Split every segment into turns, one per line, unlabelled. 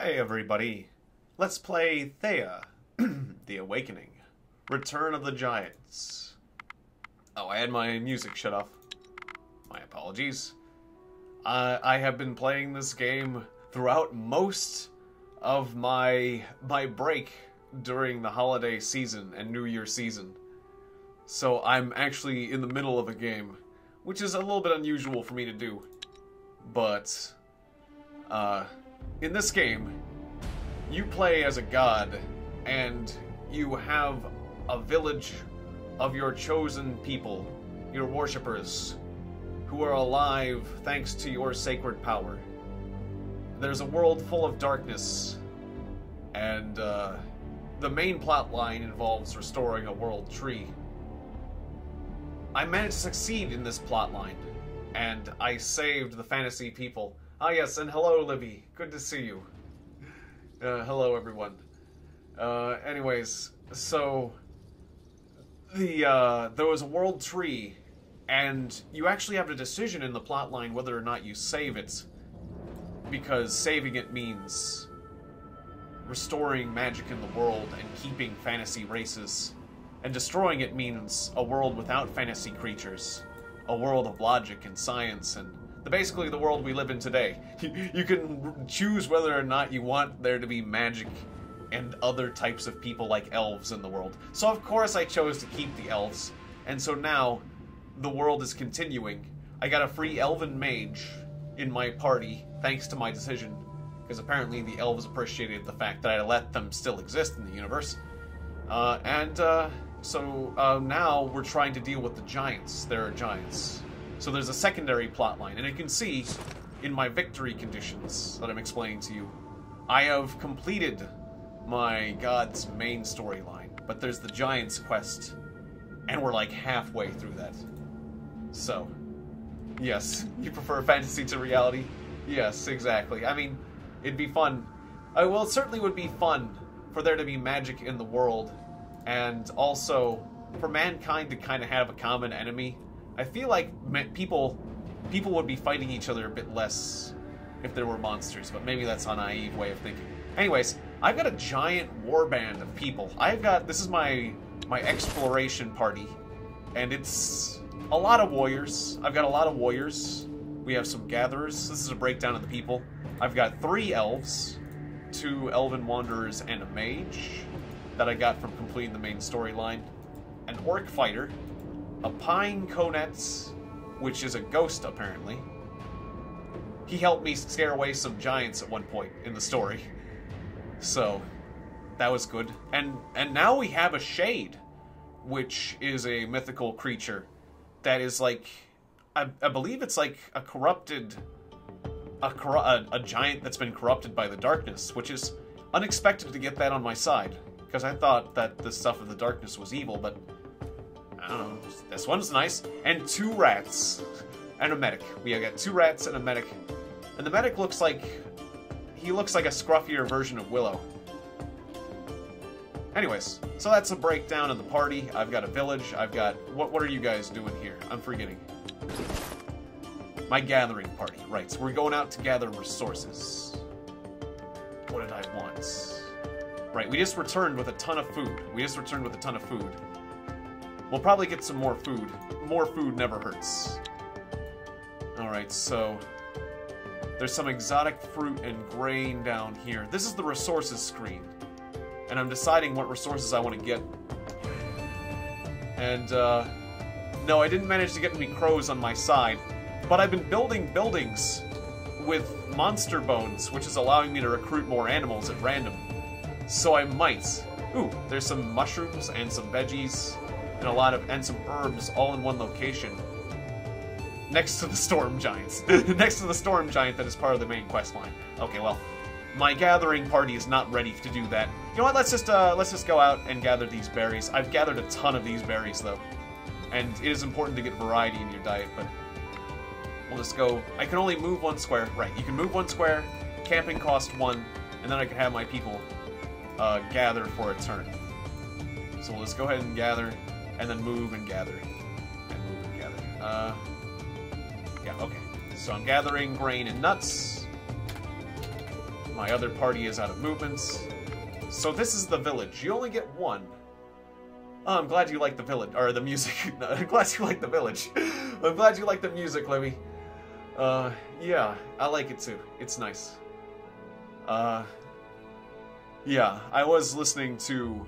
Hey everybody, let's play Thea, The Awakening, Return of the Giants. Oh, I had my music shut off. My apologies. I have been playing this game throughout most of my break during the holiday season and New Year season. So I'm actually in the middle of a game, which is a little bit unusual for me to do. But, in this game, you play as a god, and you have a village of your chosen people, your worshippers, who are alive thanks to your sacred power. There's a world full of darkness, and the main plot line involves restoring a world tree. I managed to succeed in this plot line, and I saved the fantasy people. Ah yes, and hello Livy, good to see you. Hello everyone. Anyways, so there was a world tree, and you actually have a decision in the plotline whether or not you save it, because saving it means restoring magic in the world and keeping fantasy races, and destroying it means a world without fantasy creatures, a world of logic and science and basically the world we live in today. You can choose whether or not you want there to be magic and other types of people like elves in the world. So of course I chose to keep the elves, and so now the world is continuing. I got a free elven mage in my party thanks to my decision, because apparently the elves appreciated the fact that I let them still exist in the universe. So now we're trying to deal with the giants. There are giants. So there's a secondary plotline, and you can see in my victory conditions that I'm explaining to you, I have completed my god's main storyline, but there's the giants quest, and we're like halfway through that. So, yes, you prefer fantasy to reality? Yes, exactly. I mean, it'd be fun. Well, it certainly would be fun for there to be magic in the world, and also for mankind to kind of have a common enemy. I feel like people would be fighting each other a bit less if there were monsters, but maybe that's a naive way of thinking. Anyways, I've got a giant warband of people. This is my exploration party, and it's a lot of warriors. I've got a lot of warriors. We have some gatherers. This is a breakdown of the people. I've got 3 elves, 2 elven wanderers, and a mage that I got from completing the main storyline, an orc fighter, a pine conet, which is a ghost apparently. He helped me scare away some giants at one point in the story, so that was good. And now we have a shade, which is a mythical creature that is like, I believe it's like a corrupted, a giant that's been corrupted by the darkness, which is unexpected to get that on my side, because I thought that the stuff of the darkness was evil, but I don't know, this one's nice. And 2 rats and a medic. We got 2 rats and a medic, and the medic looks like a scruffier version of Willow. Anyways, so that's a breakdown of the party. I've got a village. I've got... What are you guys doing here? I'm forgetting. My gathering party. Right, so we're going out to gather resources. What did I want? Right, we just returned with a ton of food. We'll probably get some more food. More food never hurts. Alright, so... there's some exotic fruit and grain down here. This is the resources screen. And I'm deciding what resources I want to get. And, no, I didn't manage to get any crows on my side. But I've been building buildings with monster bones, which is allowing me to recruit more animals at random. So I might. Ooh, there's some mushrooms and some veggies and some herbs all in one location. Next to the storm giants. Next to the storm giant that is part of the main quest line. Okay, well, my gathering party is not ready to do that. You know what, let's just go out and gather these berries. I've gathered a ton of these berries, though. And it is important to get variety in your diet, but we'll just go. I can only move 1 square. Right, you can move 1 square, camping cost 1, and then I can have my people gather for a turn. So we'll just go ahead and gather, and then move and gather. And move and gather. Yeah, okay. So I'm gathering grain and nuts. My other party is out of movements. So this is the village. You only get one. Oh, I'm glad you like the village, or the music. No, I'm glad you like the village. I'm glad you like the music, Libby. Yeah, I like it too. It's nice. Yeah, I was listening to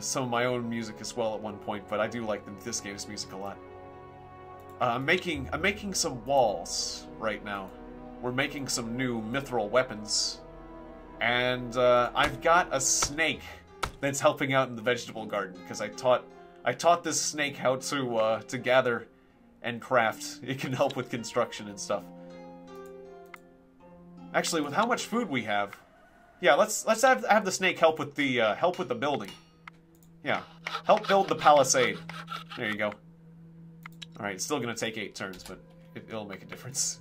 some of my own music as well at one point, but I do like this game's music a lot. I'm making some walls right now. We're making some new mithril weapons, and I've got a snake that's helping out in the vegetable garden because I taught this snake how to gather and craft. It can help with construction and stuff. Actually, with how much food we have, yeah, let's have the snake help with the building. Yeah, help build the palisade. There you go. All right, it's still gonna take 8 turns, but it'll make a difference.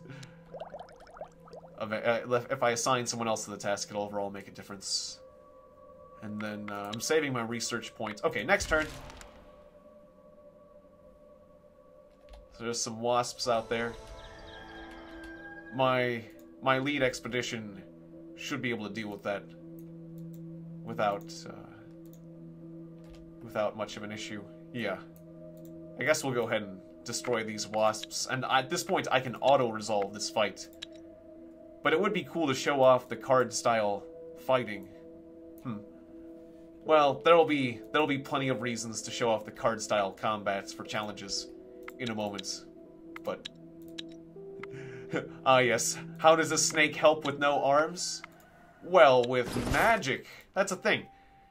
If I assign someone else to the task, it'll overall make a difference. And then I'm saving my research points. Okay, next turn. So there's some wasps out there. My lead expedition should be able to deal with that without much of an issue. Yeah. I guess we'll go ahead and destroy these wasps. And at this point, I can auto-resolve this fight. But it would be cool to show off the card-style fighting. Well, there'll be plenty of reasons to show off the card-style combats for challenges in a moment. But ah yes, how does a snake help with no arms? Well, with magic. That's a thing.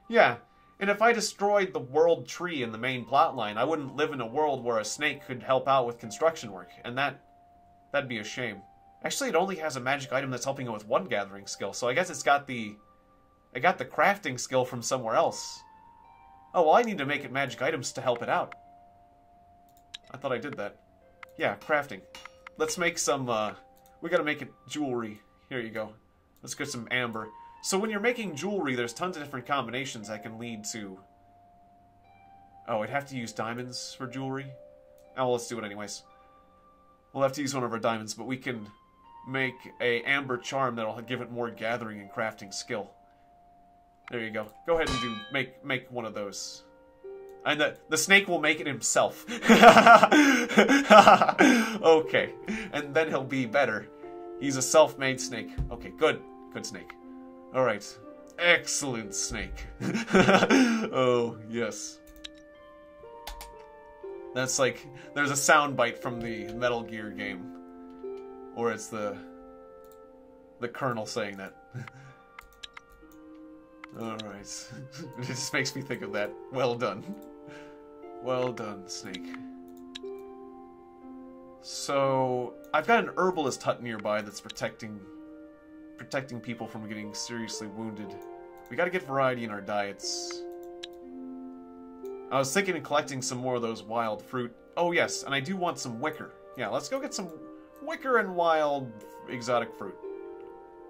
Yeah, and if I destroyed the world tree in the main plotline, I wouldn't live in a world where a snake could help out with construction work, and that'd be a shame. Actually, it only has a magic item that's helping it with one gathering skill, so I guess I got the crafting skill from somewhere else. Oh, well, I need to make it magic items to help it out. I thought I did that. Yeah, crafting. Let's make some, we gotta make it jewelry. Here you go. Let's get some amber. So when you're making jewelry, there's tons of different combinations that can lead to... Oh, I'd have to use diamonds for jewelry? Oh, well, let's do it anyways. We'll have to use one of our diamonds, but we can make a amber charm that'll give it more gathering and crafting skill. There you go. Go ahead and make one of those. And the snake will make it himself. Okay. And then he'll be better. He's a self-made snake. Okay, good. Good snake. Alright. Excellent snake. Oh, yes. That's like, there's a soundbite from the Metal Gear game. Or it's the Colonel saying that. Alright. It just makes me think of that. Well done. Well done, snake. So, I've got an herbalist hut nearby that's protecting people from getting seriously wounded. We gotta get variety in our diets. I was thinking of collecting some more of those wild fruit. Oh yes, and I do want some wicker. Yeah, let's go get some wicker and wild exotic fruit.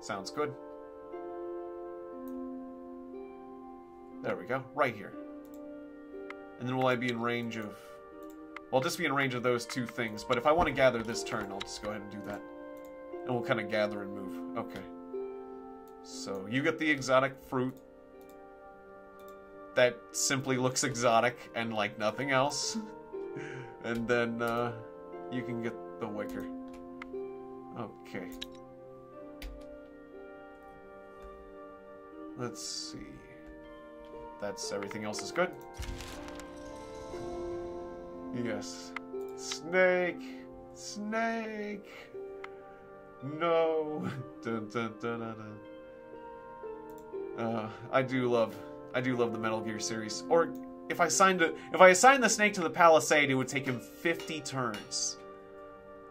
Sounds good. There we go, right here. And then will I be in range of... Well, I'll just be in range of those two things, but if I want to gather this turn, I'll just go ahead and do that. And we'll kind of gather and move. Okay. So, you get the exotic fruit. That simply looks exotic and like nothing else. And then, you can get the wicker. Okay. Let's see. That's everything else is good. Yes. Snake! Snake! No! Dun, dun, dun, dun, dun. I do love the Metal Gear series. Or if I assigned the snake to the palisade, it would take him 50 turns.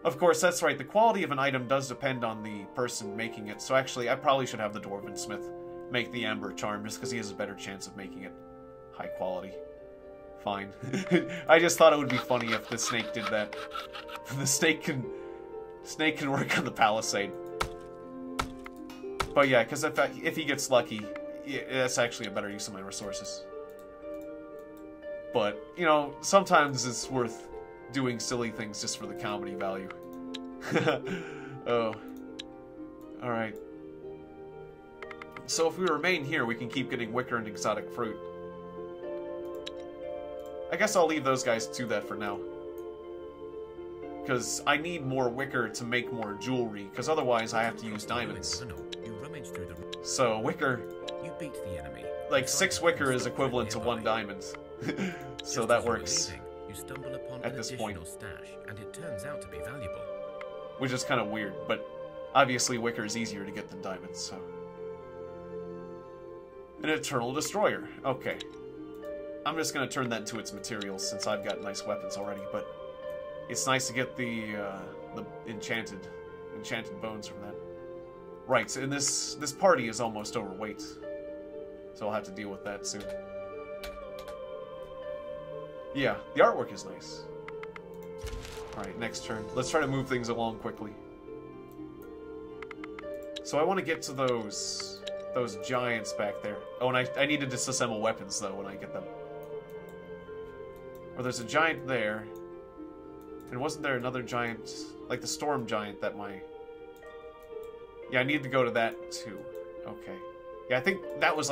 Of course, that's right. The quality of an item does depend on the person making it. So actually, I probably should have the Dwarven Smith make the Amber Charm just because he has a better chance of making it high quality. Fine. I just thought it would be funny if the snake did that. The snake can work on the palisade. But yeah, because if he gets lucky, that's actually a better use of my resources. But, you know, sometimes it's worth doing silly things just for the comedy value. Oh. Alright. So if we remain here, we can keep getting wicker and exotic fruit. I guess I'll leave those guys to that for now. Because I need more wicker to make more jewelry, because otherwise I have to use diamonds. So, wicker...
You beat the enemy.
Like, 6 wicker is equivalent to 1 diamond. So that works
you stumble upon
at this point.
stash, and it turns out to be valuable.
Which is kind of weird, but obviously wicker is easier to get than diamonds, so... An Eternal Destroyer. Okay. I'm just going to turn that into its materials, since I've got nice weapons already, but... It's nice to get the enchanted bones from that. Right, and this party is almost overweight. So I'll have to deal with that soon. Yeah, the artwork is nice. Alright, next turn. Let's try to move things along quickly. So I want to get to those giants back there. Oh, and I need to disassemble weapons, though, when I get them. Or there's a giant there. And wasn't there another giant, like the storm giant that my... Yeah, I need to go to that, too. Okay. Yeah, I think that was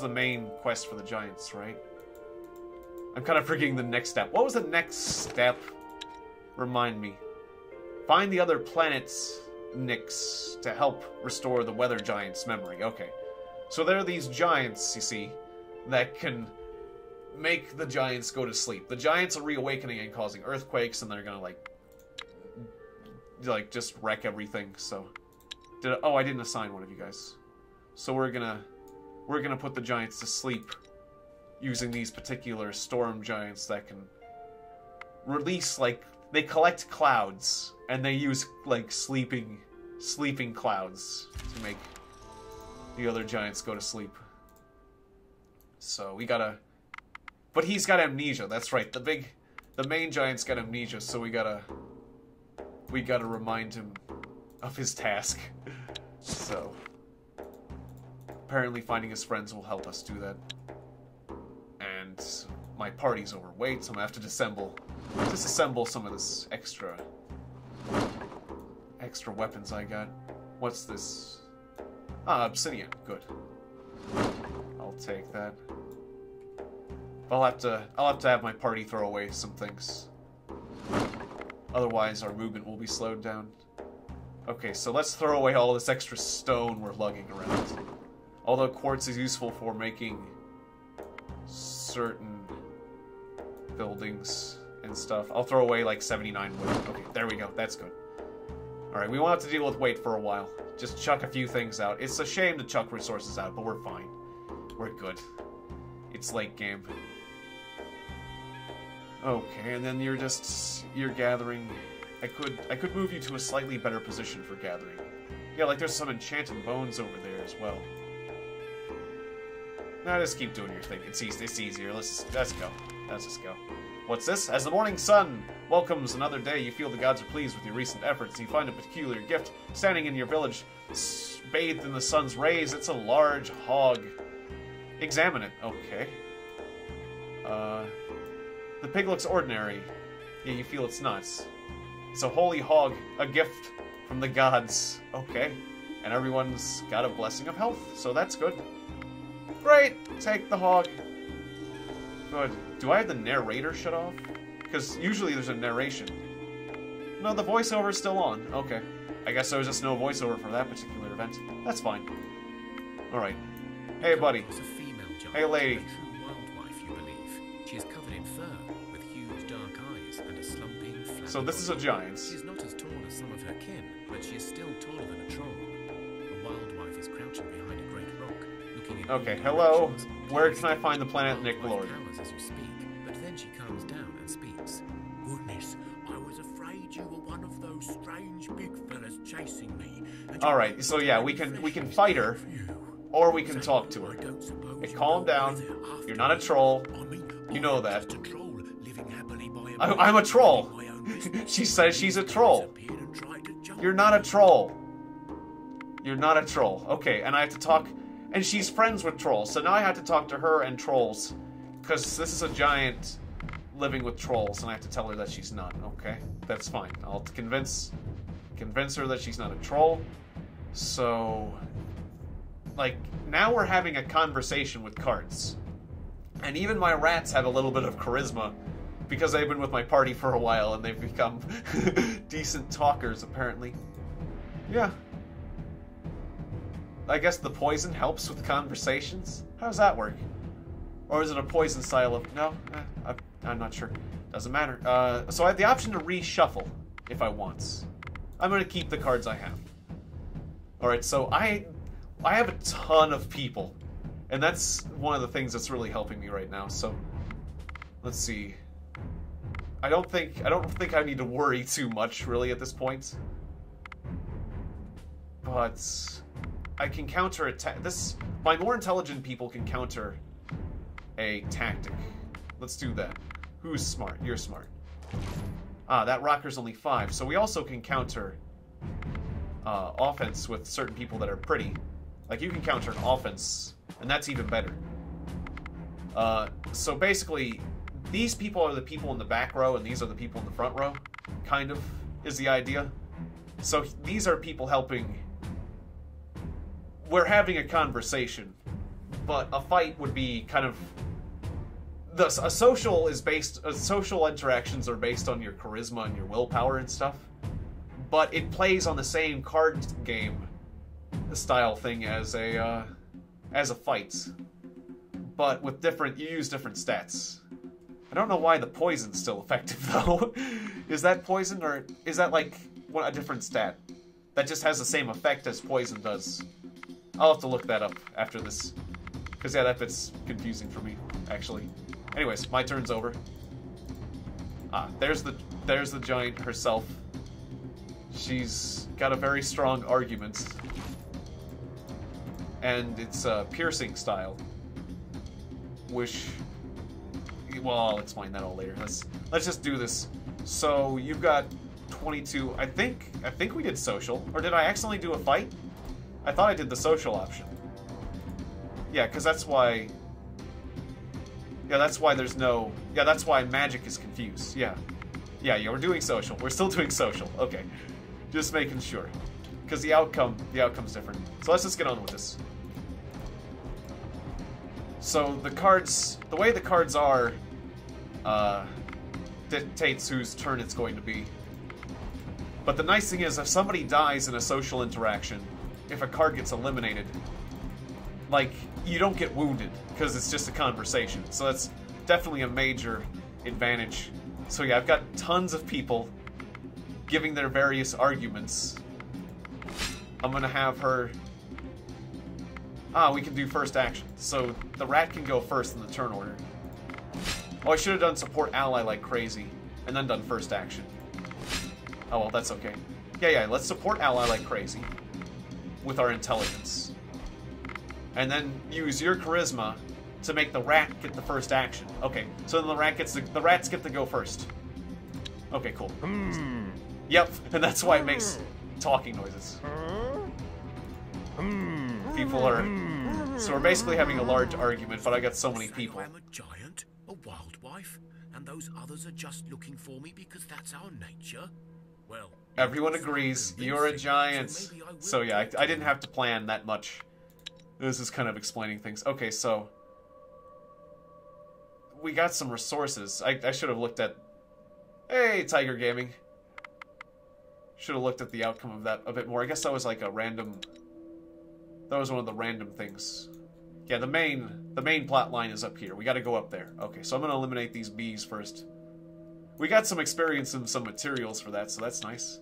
the main quest for the giants, right? I'm kind of forgetting the next step. What was the next step? Remind me. Find the other planet's Nyx to help restore the weather giant's memory. Okay. So there are these giants, you see, that can make the giants go to sleep. The giants are reawakening and causing earthquakes, and they're gonna, like just wreck everything, so... Oh, I didn't assign one of you guys. So we're gonna put the giants to sleep using these particular storm giants that can release, like... They collect clouds, and they use, like, sleeping clouds to make the other giants go to sleep. So we gotta... But he's got amnesia, that's right. The main giant's got amnesia, so we gotta remind him of his task. So apparently finding his friends will help us do that. And my party's overweight, so I'm gonna have to disassemble some of this extra weapons I got. What's this? Ah, obsidian. Good. I'll take that. I'll have to have my party throw away some things. Otherwise, our movement will be slowed down. Okay, so let's throw away all this extra stone we're lugging around. Although quartz is useful for making certain buildings and stuff. I'll throw away like 79 wood. Okay, there we go. That's good. Alright, we won't have to deal with weight for a while. Just chuck a few things out. It's a shame to chuck resources out, but we're fine. We're good. It's late game. Okay, and then you're gathering. I could move you to a slightly better position for gathering. Yeah, like there's some enchanted bones over there as well. Nah, just keep doing your thing. It's easier. Let's go. Let's just go. What's this? As the morning sun welcomes another day, you feel the gods are pleased with your recent efforts. You find a peculiar gift standing in your village, bathed in the sun's rays. It's a large hog. Examine it. Okay. The pig looks ordinary. Yeah, you feel it's nuts. It's a holy hog, a gift from the gods. Okay. And everyone's got a blessing of health, so that's good. Great! Take the hog. Good. Do I have the narrator shut off? Because usually there's a narration. No, the voiceover's still on. Okay. I guess there was just no voiceover for that particular event. That's fine. Alright. Hey, buddy. Hey, lady.
She is covered in fur, with huge dark eyes and a slumping, flat...
So this is a giant.
She is not as tall as some of her kin, but she is still taller than a troll. The wildwife is crouching behind a great rock, looking in...
Okay, hello. Where can I find the planet Nick Lord?
As you speak, but then she calms down and speaks. Goodness, I was afraid you were one of those strange big fellas chasing me.
Alright, so yeah, we can fight her, or we can talk to her. Hey, calm down. You're not a troll. You know that. I'm a troll. She says she's a troll. You're not a troll. You're not a troll. Okay, and I have to talk... And she's friends with trolls, so now I have to talk to her and trolls. Because this is a giant living with trolls, and I have to tell her that she's not. Okay, that's fine. I'll convince her that she's not a troll. So, like, now we're having a conversation with cards. And even my rats have a little bit of charisma because they've been with my party for a while and they've become decent talkers, apparently. Yeah. I guess the poison helps with conversations? How does that work? Or is it a poison style of... No? I'm not sure. Doesn't matter. So I have the option to reshuffle if I want. I'm going to keep the cards I have. Alright, so I have a ton of people. And that's one of the things that's really helping me right now. So, let's see. I don't think I need to worry too much, really, at this point. But I can counter-attack... My more intelligent people can counter a tactic. Let's do that. Who's smart? You're smart. Ah, that rocker's only 5. So we also can counter offense with certain people that are pretty. Like, you can counter an offense, and that's even better. So basically, these people are the people in the back row, and these are the people in the front row, kind of, is the idea. So these are people helping... We're having a conversation, but a fight would be kind of... social interactions are based on your charisma and your willpower and stuff, but it plays on the same card game style thing as a fight, but with you use different stats. I don't know why the poison's still effective though. Is that poison, or is that like a different stat that just has the same effect as poison does? I'll have to look that up after this, because yeah, that bit's confusing for me actually. Anyways, my turn's over. Ah, there's the giant herself. She's got a very strong argument. And it's a piercing style. Which... Well, I'll explain that all later. Let's just do this. So, you've got 22... I think we did social. Or did I accidentally do a fight? I thought I did the social option. Yeah, because that's why... Yeah, that's why there's no... Yeah, that's why magic is confused. Yeah, we're doing social. We're still doing social. Okay. Just making sure. Because the outcome's different. So let's just get on with this. So the way the cards are, dictates whose turn it's going to be. But the nice thing is, if somebody dies in a social interaction, if a card gets eliminated, like, you don't get wounded, because it's just a conversation. So that's definitely a major advantage. So yeah, I've got tons of people giving their various arguments. I'm gonna have her... Ah, we can do first action. So the rat can go first in the turn order. Oh, I should have done support ally like crazy, and then done first action. Oh well, that's okay. Yeah, let's support ally like crazy with our intelligence. And then use your charisma to make the rat get the first action. Okay, so then the rats get to go first. Okay, cool. Yep, and that's why it makes talking noises. People are... So we're basically having a large argument, but I got so many people.
I'm a giant, a wild wife, and those others are just looking for me because that's our nature. Well,
everyone agrees you're a giant. So yeah, I didn't have to plan that much. This is kind of explaining things. Okay, so we got some resources. I should have looked at... Hey, Tiger Gaming. Should have looked at the outcome of that a bit more. I guess that was like a random... That was one of the random things. Yeah, the main plot line is up here. We gotta go up there. Okay, so I'm gonna eliminate these bees first. We got some experience and some materials for that, so that's nice.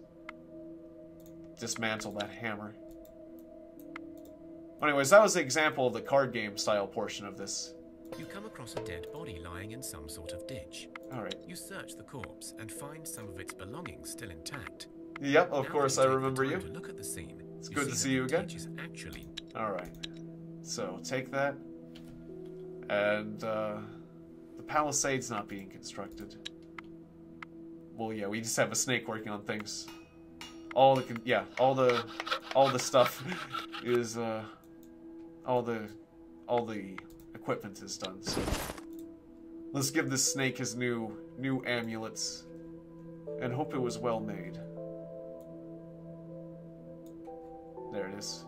Dismantle that hammer. Anyways, that was the example of the card game style portion of this.
You come across a dead body lying in some sort of ditch.
Alright.
You search the corpse and find some of its belongings still intact.
Yep, of course I remember you.
To look at the scene.
It's good to see you again.
Actually...
Alright. So, take that. And, the palisade's not being constructed. Well, yeah, we just have a snake working on things. All the stuff is, all the equipment is done, so... Let's give this snake his new amulets. And hope it was well made. There it is.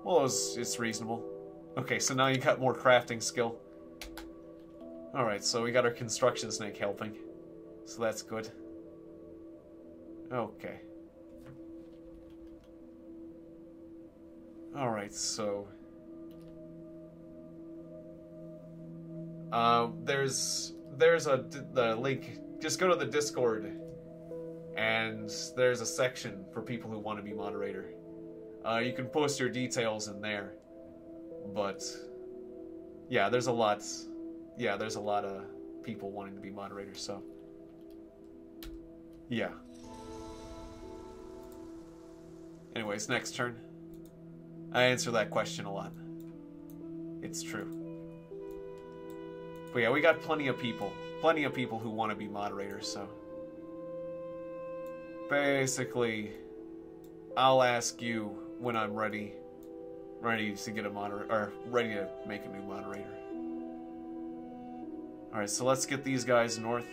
Well, it's reasonable. Okay, so now you got more crafting skill. Alright, so we got our construction snake helping. So that's good. Okay. Alright, so... there's the link. Just go to the Discord, and there's a section for people who want to be moderator. You can post your details in there, but yeah, there's a lot of people wanting to be moderators, so yeah. Anyways, next turn. I answer that question a lot. It's true. But yeah, we got plenty of people who want to be moderators, so basically I'll ask you when I'm ready to get a moderator, or ready to make a new moderator. Alright, so let's get these guys north.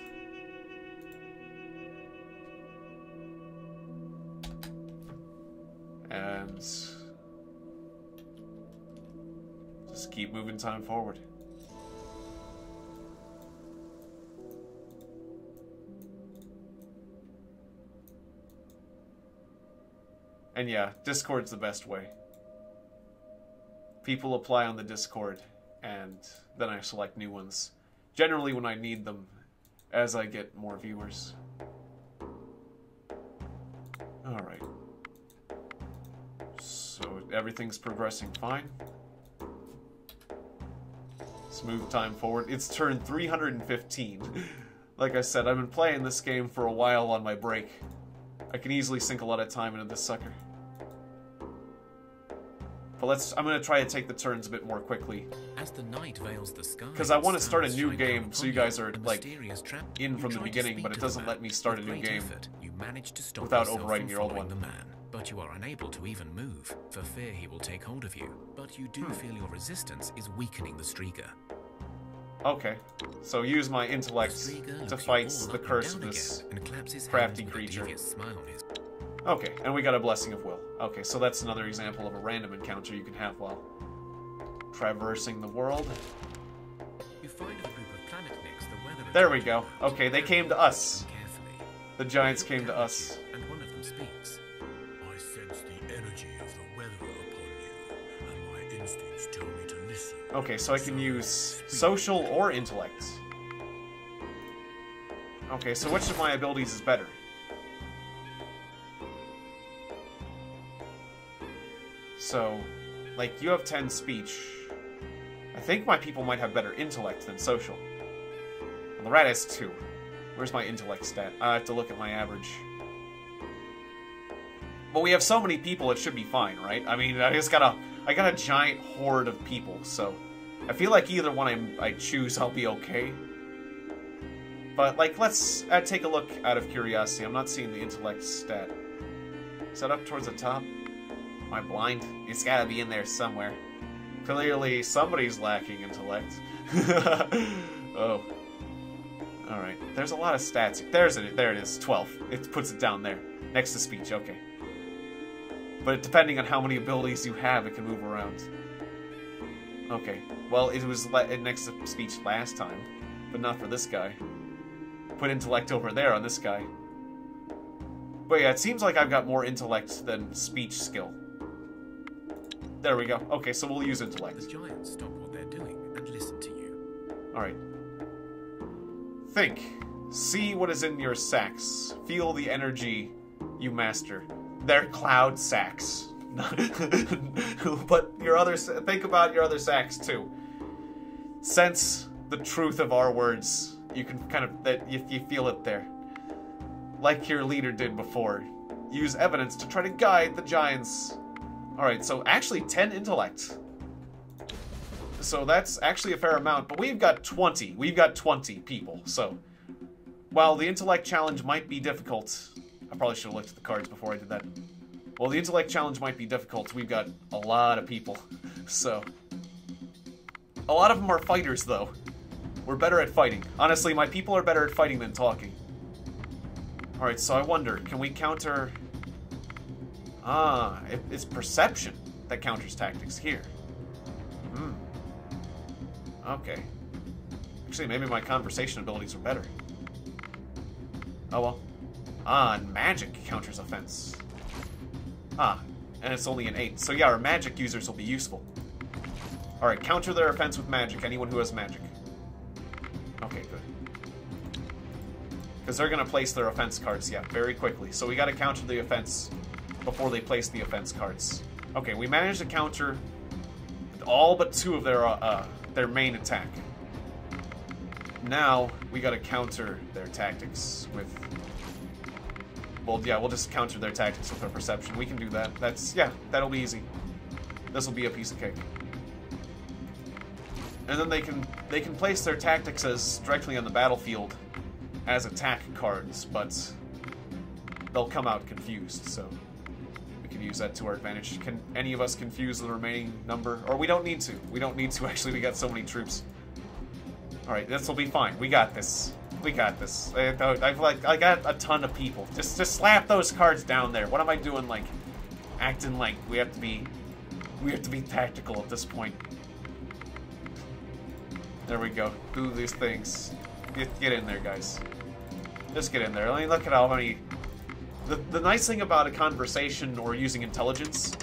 And just keep moving time forward. And yeah, Discord's the best way. People apply on the Discord, and then I select new ones. Generally when I need them, as I get more viewers. Alright. So everything's progressing fine. Let's move time forward. It's turn 315. Like I said, I've been playing this game for a while on my break. I can easily sink a lot of time into this sucker. But I'm gonna try to take the turns a bit more quickly.
As the night veils the sky,
because I want to start a new game, so you guys are like in from the beginning, but it doesn't let me start a new game without overwriting your old one.
But you are unable to even move, for fear he will take hold of you. But you do feel your resistance is weakening the Striga.
Okay, so use my intellect to fight the curse of this crafty creature. Okay, and we got a Blessing of Will. Okay, so that's another example of a random encounter you can have while traversing the world.
You find a group of planetniks, the weather.
There we go. Okay, they came to us. The giants came to us.
And one of them speaks.
I sense the energy of the weather upon you, and my instincts tell me to listen.
Okay, so I can use social or intellect. Okay, so which of my abilities is better? So, like, you have 10 speech. I think my people might have better intellect than social. Well, the rat has 2. Where's my intellect stat? I have to look at my average. But we have so many people, it should be fine, right? I mean, I got a giant horde of people, so I feel like either one I choose, I'll be okay. But, like, let's take a look out of curiosity. I'm not seeing the intellect stat. Is that up towards the top? Am I blind? It's gotta be in there somewhere. Clearly, somebody's lacking intellect. Oh. Alright. There's a lot of stats. There it is. 12. It puts it down there. Next to speech. Okay. But depending on how many abilities you have, it can move around. Okay. Well, it was next to speech last time. But not for this guy. Put intellect over there on this guy. But yeah, it seems like I've got more intellect than speech skill. There we go. Okay, so we'll use intellect.
The giants stop what they're doing and listen to you.
Alright. Think. See what is in your sacks. Feel the energy you master. They're cloud sacks. But think about your other sacks too. Sense the truth of our words. You can kind of, you feel it there. Like your leader did before. Use evidence to try to guide the giants. Alright, so actually 10 intellect. So that's actually a fair amount, but we've got 20. We've got 20 people, so while the intellect challenge might be difficult, I probably should have looked at the cards before I did that. While the intellect challenge might be difficult, we've got a lot of people, so a lot of them are fighters, though. We're better at fighting. Honestly, my people are better at fighting than talking. Alright, so I wonder, can we counter... Ah, it's perception that counters tactics here. Hmm. Okay. Actually, maybe my conversation abilities are better. Oh well. Ah, and magic counters offense. Ah, and it's only an 8. So yeah, our magic users will be useful. Alright, counter their offense with magic, anyone who has magic. Okay, good. Because they're going to place their offense cards, yeah, very quickly. So we got to counter the offense before they place the offense cards. Okay, we managed to counter all but 2 of their main attack. Now, we got to counter their tactics with... Well, yeah, we'll just counter their tactics with our perception. We can do that. That's, yeah, that'll be easy. This will be a piece of cake. And then they can place their tactics as directly on the battlefield as attack cards, but they'll come out confused, so we can use that to our advantage. Can any of us confuse the remaining number? Or we don't need to. We don't need to, actually. We got so many troops. Alright, this will be fine. We got this. We got this. I got a ton of people. Just slap those cards down there. What am I doing, like, acting like we have to be tactical at this point? There we go. Do these things. Get in there, guys. Just get in there. I mean, look at how many... The nice thing about a conversation or using intelligence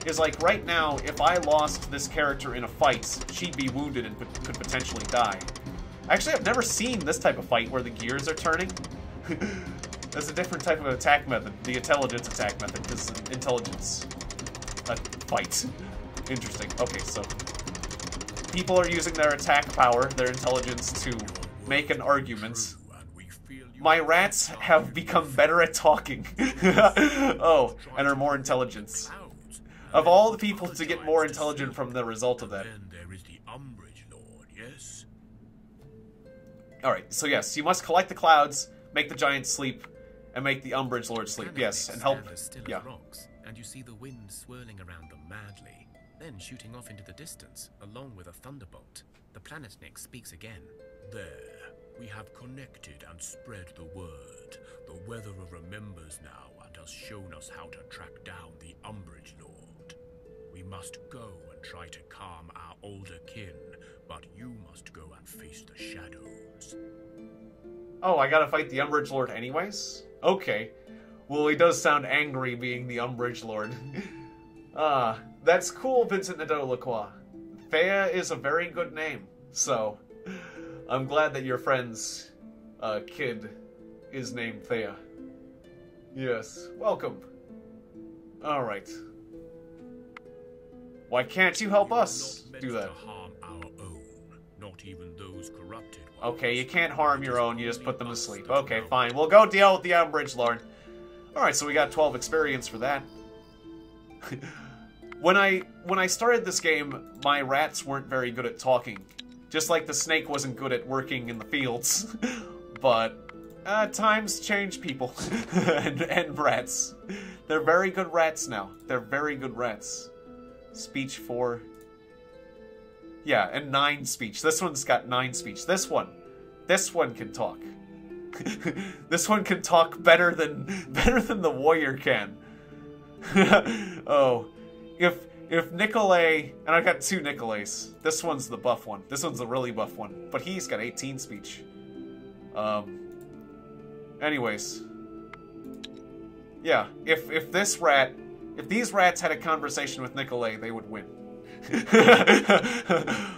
is, like, right now, if I lost this character in a fight, she'd be wounded and could potentially die. Actually, I've never seen this type of fight where the gears are turning. That's a different type of attack method. The intelligence attack method, because intelligence... fight. Interesting. Okay, so... people are using their attack power, their intelligence, to make an argument. My rats have become better at talking. Oh, and are more intelligent. Of all the people to get more intelligent from the result of that. Alright, so yes, you must collect the clouds, make the giants sleep, and make the Umbrage Lord sleep. Yes, and help. Yeah.
And you see the wind swirling around them madly, then shooting off into the distance, along with a thunderbolt. The Planetnik speaks again.
There, we have connected and spread the word. The Weatherer remembers now and has shown us how to track down the Umbrage Lord. We must go and try to calm our older kin, but you must go and face the shadows.
Oh, I gotta fight the Umbrage Lord anyways? Okay. Well, he does sound angry being the Umbrage Lord. That's cool, Vincent Nadeau Lacroix. Thea is a very good name, so I'm glad that your friend's kid is named Thea. Yes, welcome. Alright. Why can't you help us do that?
Harm our own, not even those corrupted ones.
Okay, you can't harm your own, you just put them to sleep. Okay, fine. We'll go deal with the Umbrage Lord. Alright, so we got 12 experience for that. When I started this game, my rats weren't very good at talking. Just like the snake wasn't good at working in the fields. But, times change people. and rats. They're very good rats now. They're very good rats. Speech 4. Yeah, and 9 speech. This one's got 9 speech. This one can talk. This one can talk better than the warrior can. Oh, if Nicolay, and I've got 2 Nicolays. This one's the buff one. This one's the really buff one, but he's got 18 speech. Anyways, yeah. If these rats had a conversation with Nicolay, they would win.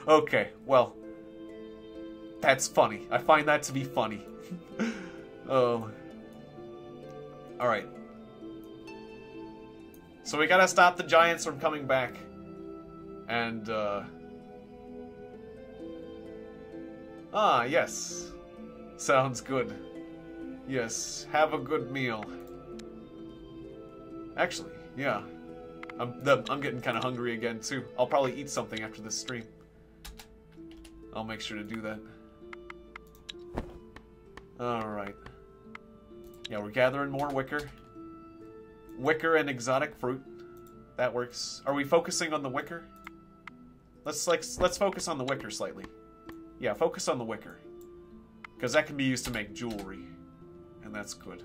Okay, well, that's funny. I find that to be funny. Oh. Alright. So we gotta stop the giants from coming back. And, ah, yes. Sounds good. Yes, have a good meal. Actually, yeah. I'm getting kind of hungry again, too. I'll probably eat something after this stream. I'll make sure to do that. Alright. Yeah, we're gathering more wicker. Wicker and exotic fruit. That works. Are we focusing on the wicker? Let's focus on the wicker slightly. Yeah, focus on the wicker. Because that can be used to make jewelry. And that's good.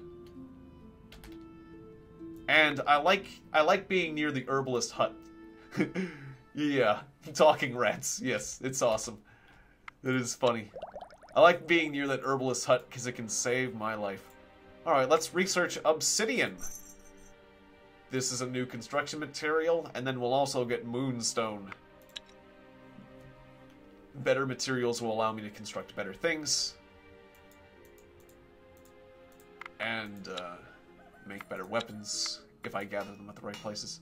And I like being near the herbalist hut. Yeah, talking rats. Yes, it's awesome. It is funny. I like being near that herbalist hut because it can save my life. Alright, let's research obsidian. This is a new construction material, and then we'll also get moonstone. Better materials will allow me to construct better things. And make better weapons if I gather them at the right places.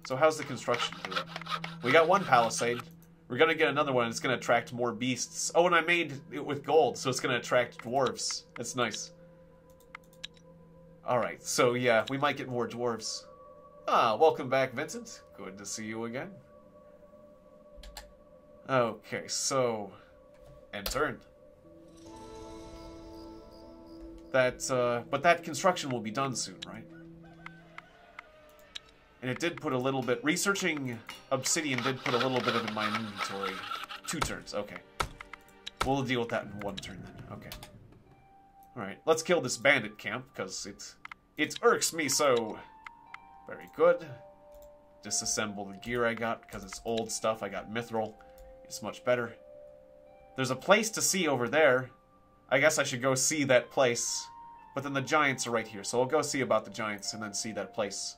So how's the construction doing? We got one palisade. We're gonna get another one. It's gonna attract more beasts. Oh, and I made it with gold, so it's gonna attract dwarves. That's nice. Alright, so yeah, we might get more dwarves. Ah, welcome back, Vincent. Good to see you again. Okay, so... end turn. But that construction will be done soon, right? And it did put a little bit... researching obsidian did put a little bit of it in my inventory. 2 turns, okay. We'll deal with that in 1 turn then, okay. Alright, let's kill this bandit camp, because it irks me so. Very good. Disassemble the gear I got, because it's old stuff. I got mithril. It's much better. There's a place to see over there. I guess I should go see that place. But then the giants are right here, so I'll go see about the giants and then see that place.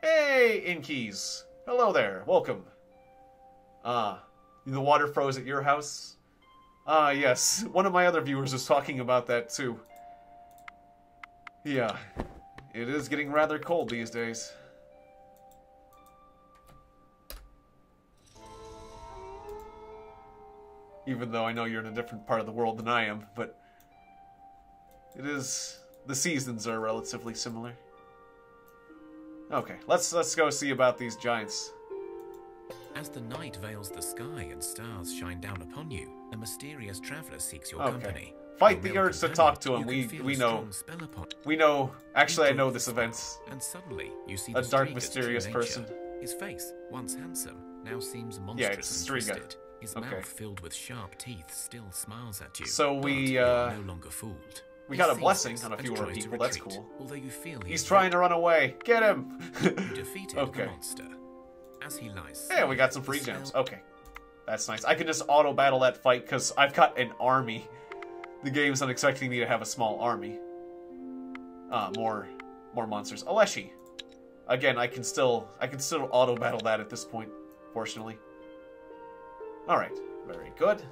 Hey, Inkeys! Hello there, welcome. Ah, the water froze at your house? Ah, yes. One of my other viewers was talking about that, too. Yeah. It is getting rather cold these days. Even though I know you're in a different part of the world than I am, but... it is... the seasons are relatively similar. Okay, let's go see about these giants.
As the night veils the sky and stars shine down upon you, a mysterious traveler seeks your company.
Fight the urge to talk to him. We know. We know. Actually, I know this event.
And suddenly, you see
a dark, mysterious person.
His face, once handsome, now seems monstrous.
Yeah, it's a Striga.
His mouth filled with sharp teeth still smiles at you.
So we
no longer fooled.
We got a blessing on a few more people. That's cool.
Although you feel
he's trying to run away. Get him!
You defeated the monster. As he lies.
Yeah, we got some free gems. Okay. That's nice. I can just auto-battle that fight because I've got an army. The game's not expecting me to have a small army. More monsters. Aleshi. Again, I can still auto-battle that at this point, fortunately. Alright. Very good.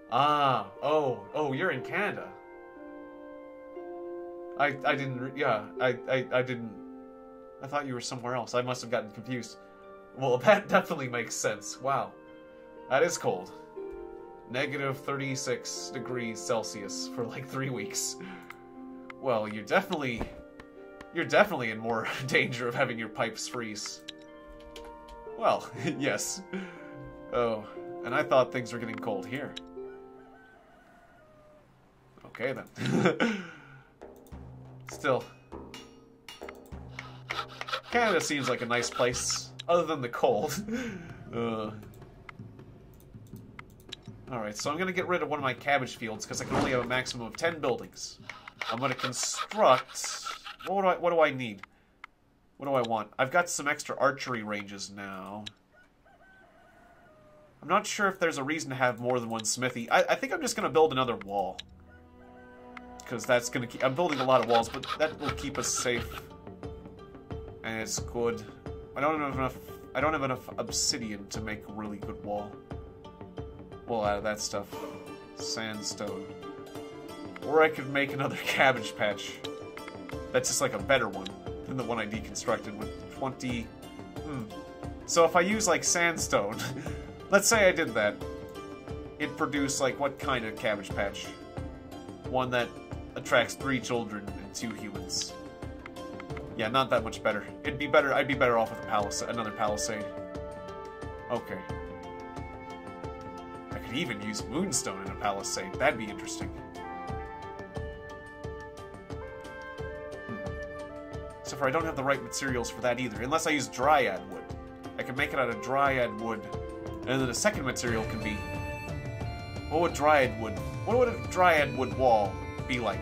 Ah, oh, you're in Canada. I didn't, yeah, I didn't, I thought you were somewhere else. I must have gotten confused. Well, that definitely makes sense. Wow. That is cold. Negative 36 degrees Celsius for like 3 weeks. Well, you're definitely in more danger of having your pipes freeze. Well, yes. Oh, and I thought things were getting cold here. Okay, then. Still. Canada seems like a nice place, other than the cold. Alright, so I'm gonna get rid of one of my cabbage fields, because I can only have a maximum of 10 buildings. I'm gonna construct... What do I need? What do I want? I've got some extra archery ranges now. I'm not sure if there's a reason to have more than one smithy. I think I'm just gonna build another wall. Because that's gonna keep... I'm building a lot of walls, but that will keep us safe. And it's good. I don't have enough obsidian to make a really good wall. Well, out of that stuff. Sandstone. Or I could make another cabbage patch. That's just like a better one than the one I deconstructed with 20... So if I use like sandstone... let's say I did that. It'd produce like what kind of cabbage patch? One that attracts 3 children and 2 humans. Yeah, not that much better. It'd be better. I'd be better off with a palisade, another palisade. Okay. I could even use moonstone in a palisade. That'd be interesting. Except for I don't have the right materials for that either. Unless I use dryad wood. I can make it out of dryad wood. And then the second material can be What would a dryad wood wall be like?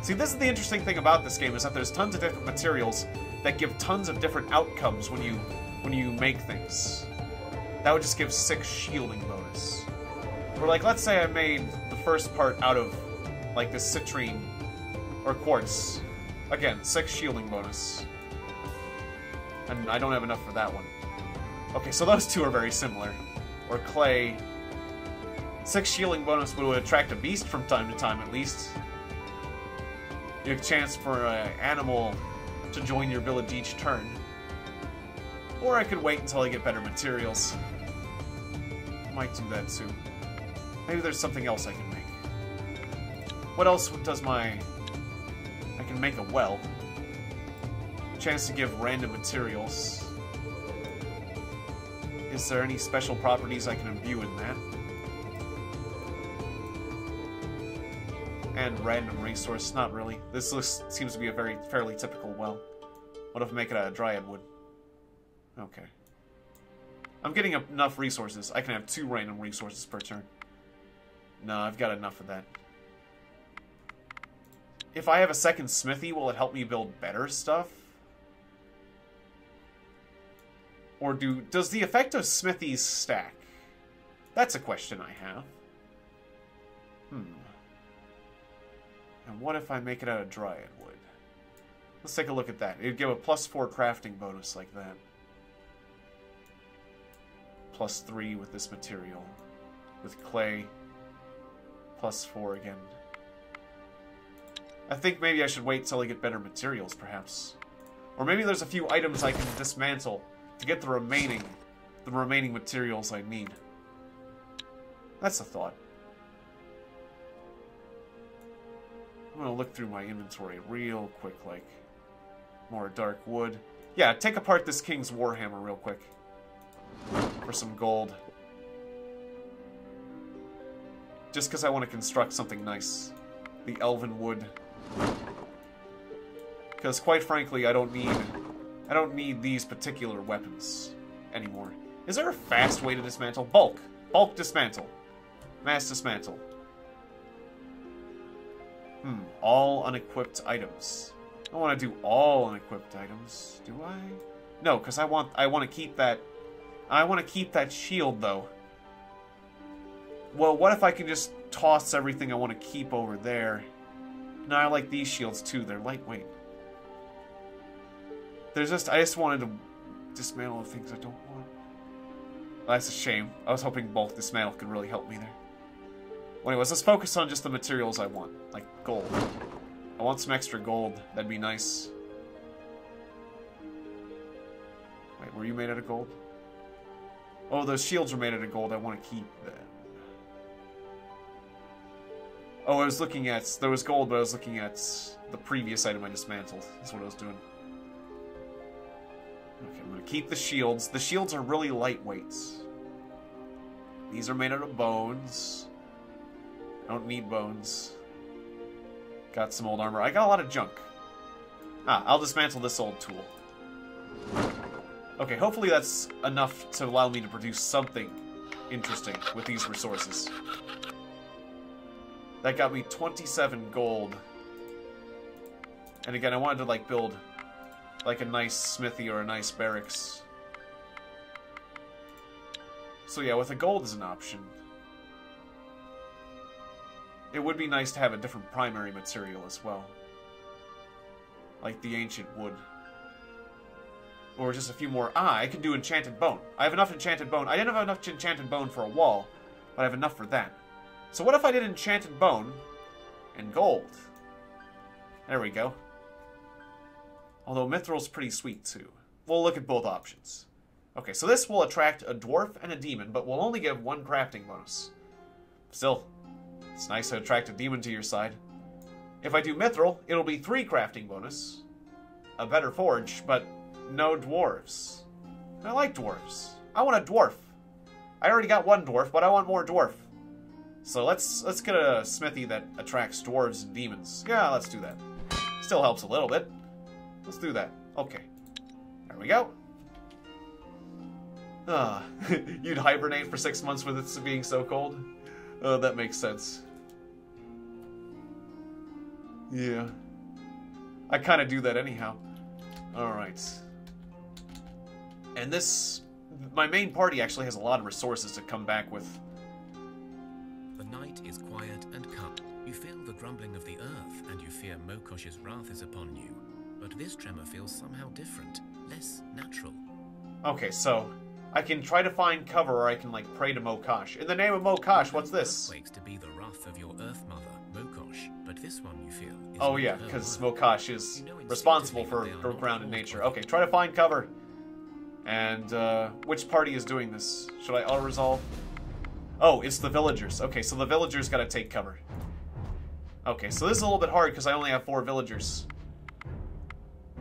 See, this is the interesting thing about this game, is that there's tons of different materials that give tons of different outcomes when you make things. That would just give 6 shielding bonus. Or like, let's say I made the first part out of like this citrine or quartz. Again, 6 shielding bonus. And I don't have enough for that one. Okay, so those two are very similar. Or clay. 6 shielding bonus would attract a beast from time to time, at least. You have a chance for an animal to join your village each turn. Or I could wait until I get better materials. Might do that too. Maybe there's something else I can make. What else does my... I can make a well. Chance to give random materials. Is there any special properties I can imbue in that? And random resource, not really. This seems to be a fairly typical well. What if I make it out of dryad wood? Okay. I'm getting enough resources. I can have 2 random resources per turn. No, I've got enough of that. If I have a second smithy, will it help me build better stuff? Or does the effect of smithies stack? That's a question I have. And what if I make it out of dryad wood? Let's take a look at that. It'd give a +4 crafting bonus like that. +3 with this material. With clay. +4 again. I think maybe I should wait till I get better materials, perhaps. Or maybe there's a few items I can dismantle to get the remaining materials I need. That's a thought. I'm gonna look through my inventory real quick, like more dark wood. Yeah, take apart this King's Warhammer real quick. For some gold. Just because I want to construct something nice. The elven wood. Because quite frankly, I don't need these particular weapons anymore. Is there a fast way to dismantle? Bulk. Bulk dismantle. Mass dismantle. All unequipped items. I don't want to do all unequipped items, do I? No, because I want to keep that. I want to keep that shield though. Well, what if I can just toss everything I want to keep over there? No, I like these shields too. They're lightweight. I just wanted to dismantle the things I don't want. That's a shame. I was hoping bulk dismantle could really help me there. Well, anyways, let's focus on just the materials I want. Like gold. I want some extra gold. That'd be nice. Wait, were you made out of gold? Oh, those shields were made out of gold. I want to keep them. Oh, I was looking at... There was gold, but I was looking at the previous item I dismantled. That's what I was doing. Okay, I'm going to keep the shields. The shields are really lightweight. These are made out of bones. I don't need bones. Got some old armor. I got a lot of junk. I'll dismantle this old tool. Okay, hopefully that's enough to allow me to produce something interesting with these resources. That got me 27 gold. And again, I wanted to like build like a nice smithy or a nice barracks. So yeah, with the gold as an option. It would be nice to have a different primary material as well. Like the ancient wood. Or just a few more. I can do enchanted bone. I have enough enchanted bone. I didn't have enough enchanted bone for a wall, but I have enough for that. So what if I did enchanted bone and gold? There we go. Although Mithril's pretty sweet too. We'll look at both options. Okay, so this will attract a dwarf and a demon, but will only give 1 crafting bonus. Still, it's nice to attract a demon to your side. If I do Mithril, it'll be 3 crafting bonus. A better forge, but no dwarves. I like dwarves. I want a dwarf. I already got 1 dwarf, but I want more dwarf. So let's get a smithy that attracts dwarves and demons. Yeah, let's do that. Still helps a little bit. Let's do that. Okay. There we go. You'd hibernate for 6 months with it being so cold? That makes sense. Yeah. I kind of do that anyhow. Alright. And this... My main party actually has a lot of resources to come back with.
The night is quiet and calm. You feel the grumbling of the earth, and you fear Mokosh's wrath is upon you. But this tremor feels somehow different, less natural.
Okay, so... I can try to find cover, or I can, like, pray to Mokosh. In the name of Mokosh, what's this?
Earthquakes to be the wrath of your Earth Mother, Mokosh, but this one you feel is
Oh yeah, because Mokosh is responsible for ground in nature. Okay, try to find cover. And, which party is doing this? Should I auto-resolve? Oh, it's the villagers. Okay, so the villagers gotta take cover. Okay, so this is a little bit hard because I only have 4 villagers.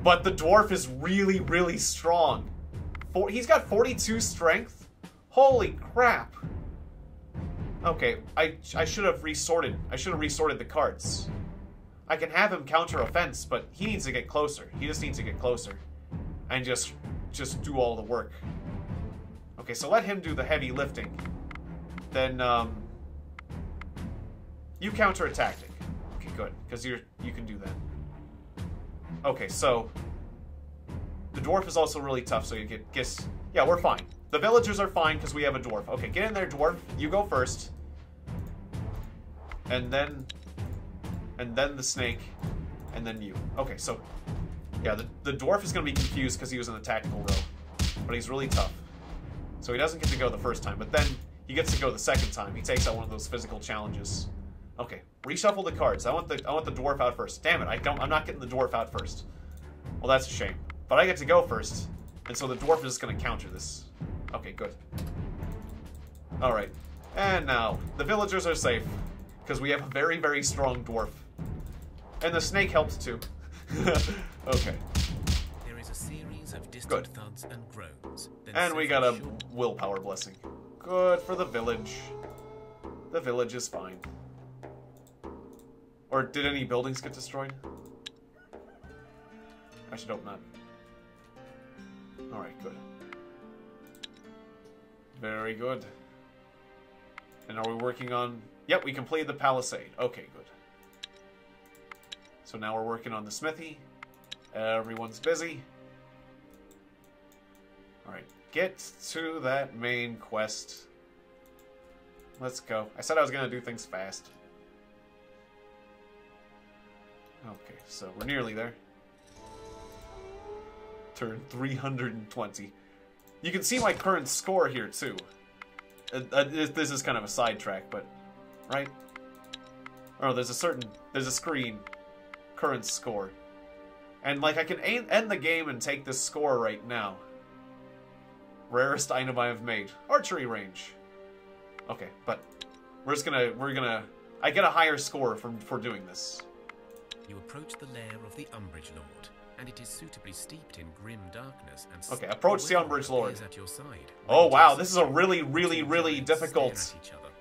But the dwarf is really, really strong. He's got 42 strength? Holy crap. Okay, I should have resorted. I should have resorted the cards. I can have him counter offense, but he needs to get closer. He just needs to get closer. And just do all the work. Okay, so let him do the heavy lifting. Then, you counter-attacking. Okay, good, because you can do that. Okay, so... The dwarf is also really tough, so you guess... Yeah, we're fine. The villagers are fine, because we have a dwarf. Okay, get in there, dwarf. You go first. And then the snake. And then you. Okay, so... Yeah, the dwarf is going to be confused because he was in the tactical row. But he's really tough. So he doesn't get to go the first time, but then he gets to go the second time. He takes out one of those physical challenges. Okay, reshuffle the cards. I want the dwarf out first. Damn it, I'm not getting the dwarf out first. Well, that's a shame. But I get to go first, and so the dwarf is just going to counter this. Okay, good. Alright, and now, the villagers are safe, because we have a very, very strong dwarf. And the snake helps too. Okay.
There is a series of distant thuds and groans.
And we got a willpower blessing. Good for the village. The village is fine. Or did any buildings get destroyed? I should hope not. Alright, good. Very good. And are we working on... Yep, we completed the palisade. Okay, good. So now we're working on the smithy. Everyone's busy. Alright, get to that main quest. Let's go. I said I was going to do things fast. Okay, so we're nearly there. Turn 320. You can see my current score here, too. This is kind of a sidetrack, but... Right? Oh, there's a screen. Current score. And, like, I can end the game and take this score right now. Rarest item I have made. Archery range. Okay, but... we're gonna... I get a higher score for doing this.
You approach the lair of the Umbrage Lord, and it is suitably steeped in grim darkness and...
Okay, approach the Umbrage Lord.
At your side.
Oh wow, this is a really, really, really difficult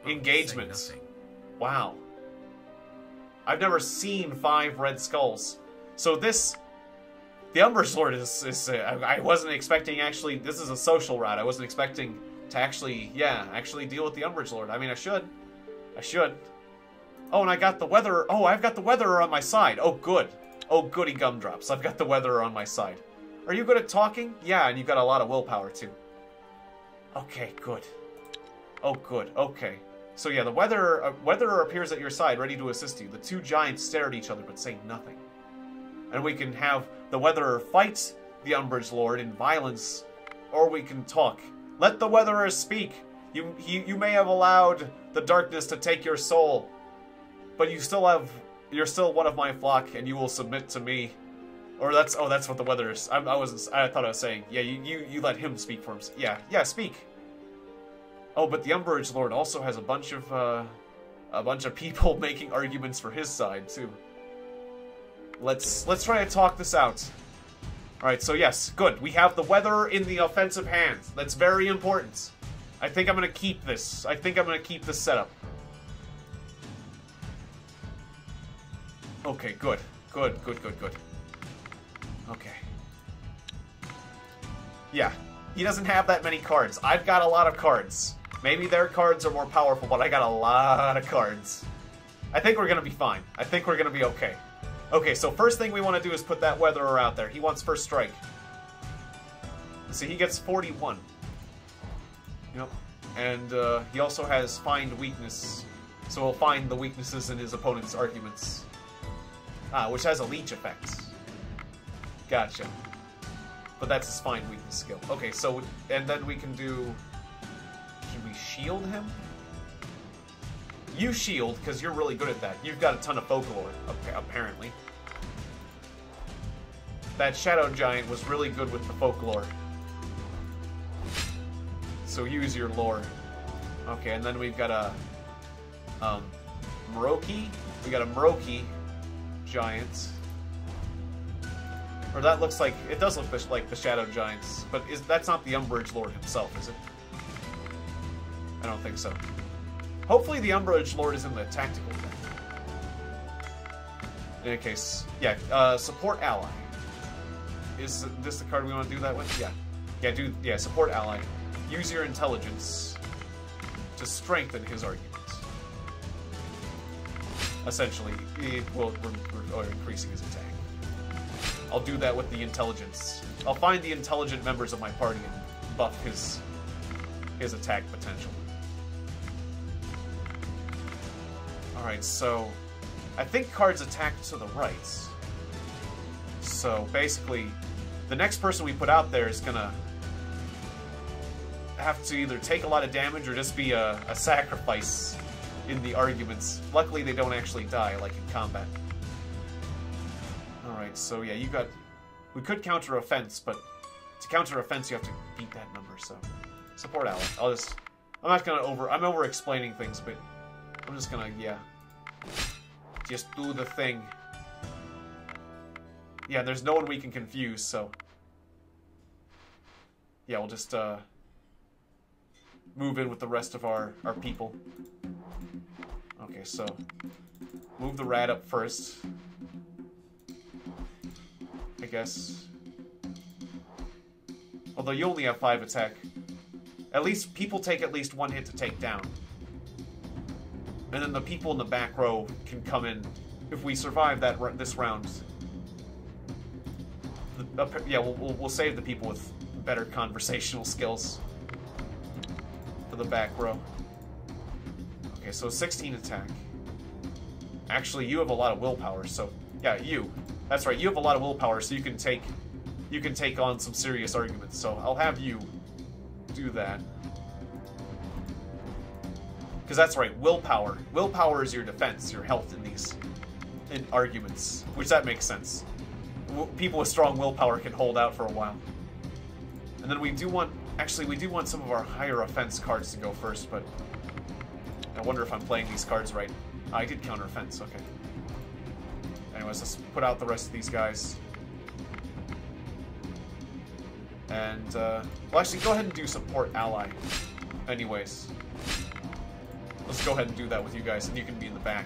engagement. Wow. I've never seen 5 red skulls. So this... The Umbrage Lord is I wasn't expecting, actually... This is a social route. I wasn't expecting to actually, actually deal with the Umbrage Lord. I mean, I should. Oh, and I got the weather... Oh, I've got the weatherer on my side. Oh, good. Oh, goody gumdrops. I've got the weatherer on my side. Are you good at talking? Yeah, and you've got a lot of willpower, too. Okay, good. Oh, good. Okay. So yeah, the weatherer appears at your side, ready to assist you. The 2 giants stare at each other, but say nothing. And we can have the weatherer fight the Umbrage Lord in violence, or we can talk. Let the weatherer speak. You may have allowed the darkness to take your soul, but you're still one of my flock, and you will submit to me. Or that's what the weather is. I thought I was saying, yeah, you let him speak for himself. Yeah, speak. Oh, but the Umbrage Lord also has a bunch of people making arguments for his side too. Let's try to talk this out. All right, so yes, good. We have the weatherer in the offensive hand. That's very important. I think I'm gonna keep this. I think I'm gonna keep this setup. Okay, good. Good. Okay. Yeah, he doesn't have that many cards. I've got a lot of cards. Maybe their cards are more powerful, but I got a lot of cards. I think we're gonna be fine. I think we're gonna be okay. Okay, so first thing we want to do is put that Weatherer out there. He wants first strike. See, he gets 41. Yep. And he also has find weakness. So he'll find the weaknesses in his opponent's arguments. Which has a leech effect. Gotcha. But that's his find weakness skill. Okay, so, and then we can do... Should we shield him? You shield, because you're really good at that. You've got a ton of folklore, apparently. That Shadow Giant was really good with the folklore. So use your lore. Okay, and then we've got a... Moroki? We got a Moroki Giant. Or that looks like... It does look like the Shadow Giants, but that's not the Umbrage Lord himself, is it? I don't think so. Hopefully the Umbrage Lord is in the tactical thing. In any case, yeah, support ally. Is this the card we want to do that with? Yeah. Yeah, support ally. Use your intelligence to strengthen his argument. Essentially, we're increasing his attack. I'll do that with the intelligence. I'll find the intelligent members of my party and buff his attack potential. Alright, so I think cards attack to the right. So basically, the next person we put out there is gonna have to either take a lot of damage or just be a sacrifice in the arguments. Luckily, they don't actually die, like in combat. Alright, so yeah, you got... We could counter offense, but to counter offense, you have to beat that number, so... Support ally. I'm not gonna I'm over-explaining things, but I'm just gonna, yeah. Just do the thing. Yeah, there's no one we can confuse, so... Yeah, we'll just, move in with the rest of our people. Okay, so... Move the rat up first. I guess. Although you only have 5 attack. At least, people take at least 1 hit to take down. And then the people in the back row can come in. If we survive this round... Yeah, we'll save the people with better conversational skills. For the back row. Okay, so 16 attack. Actually, you have a lot of willpower, so... Yeah, you. That's right, you have a lot of willpower, so you can take on some serious arguments. So I'll have you do that. Because that's right, willpower. Willpower is your defense, your health in arguments. Which that makes sense. People with strong willpower can hold out for a while. And then we do want... Actually, we do want some of our higher offense cards to go first, but... I wonder if I'm playing these cards right. I did counter offense, okay. Anyways, let's put out the rest of these guys. And, well, actually, go ahead and do support ally. Anyways. Let's go ahead and do that with you guys, and you can be in the back.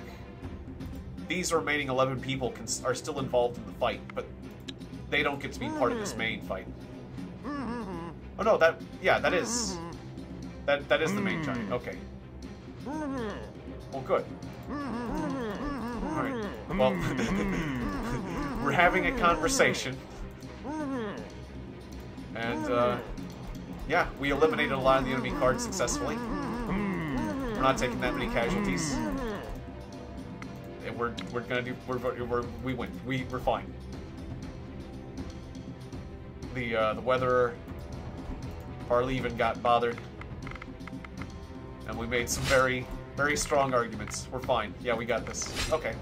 These remaining 11 people are still involved in the fight, but they don't get to be part of this main fight. Oh no, that is the main giant, okay. Well, good. Alright, well, we're having a conversation. And, yeah, we eliminated a lot of the enemy cards successfully. We're not taking that many casualties. And we're gonna do, we win. We're fine. The weather hardly even got bothered. And we made some very, very strong arguments. We're fine. Yeah, we got this. Okay.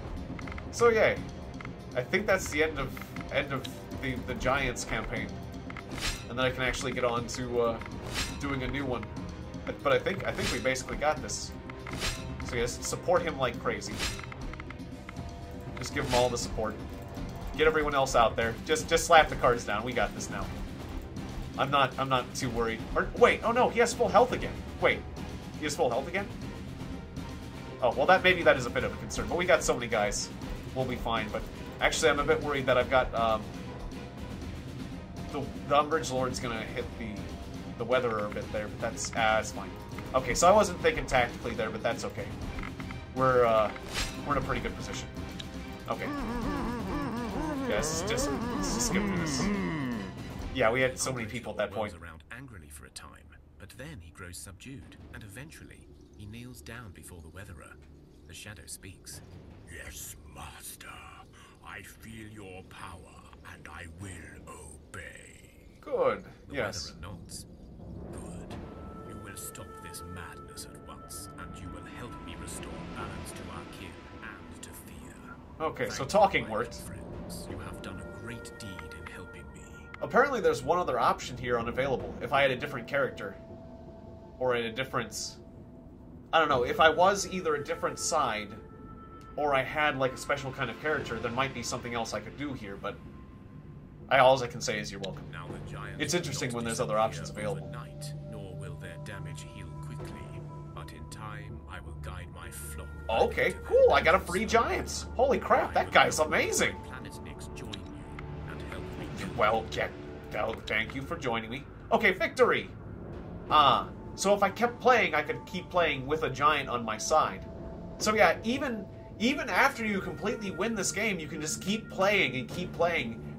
So yay. I think that's the end of the Giants campaign. And then I can actually get on to doing a new one. But I think we basically got this. So yes, support him like crazy. Just give him all the support. Get everyone else out there. Just slap the cards down. We got this now. I'm not too worried. Or wait, oh no, he has full health again. Wait, he has full health again? Oh, well maybe that is a bit of a concern. But we got so many guys. We'll be fine. But actually I'm a bit worried that I've got the Umbrage Lord's gonna hit the Weatherer a bit there, but that's fine. Okay, so I wasn't thinking tactically there, but that's okay. We're in a pretty good position. Okay. Yeah, let's just skip through this. Yeah, we had so many people at that point.
Whirls around angrily for a time, but then he grows subdued, and eventually he kneels down before the weatherer. The shadow speaks.
Yes, master. I feel your power, and I will obey.
Good.
The
Yes.
weatherer nods. Good. You will stop this madness at once, and you will help me restore balance to our kin and to Thea.
Okay, so
Thank
talking
you, my
worked.
friends. You have done a great deed in helping me.
Apparently there's one other option here unavailable. If I had a different character. Or a different... I don't know. If I was either a different side, or I had like a special kind of character, there might be something else I could do here, but... all I can say is you're welcome.
Now the giants
It's interesting
will not
when there's other options
disappear
available.
overnight, nor will their damage heal quickly. But in time, I will guide my flock.
Okay,
back into
cool.
their
I got a
dens.
free Giants. Holy crap, that guy's amazing.
Planet Nix join you and help me build
Well, thank you for joining me. Okay, victory! So if I kept playing, I could keep playing with a giant on my side. So yeah, even after you completely win this game, you can just keep playing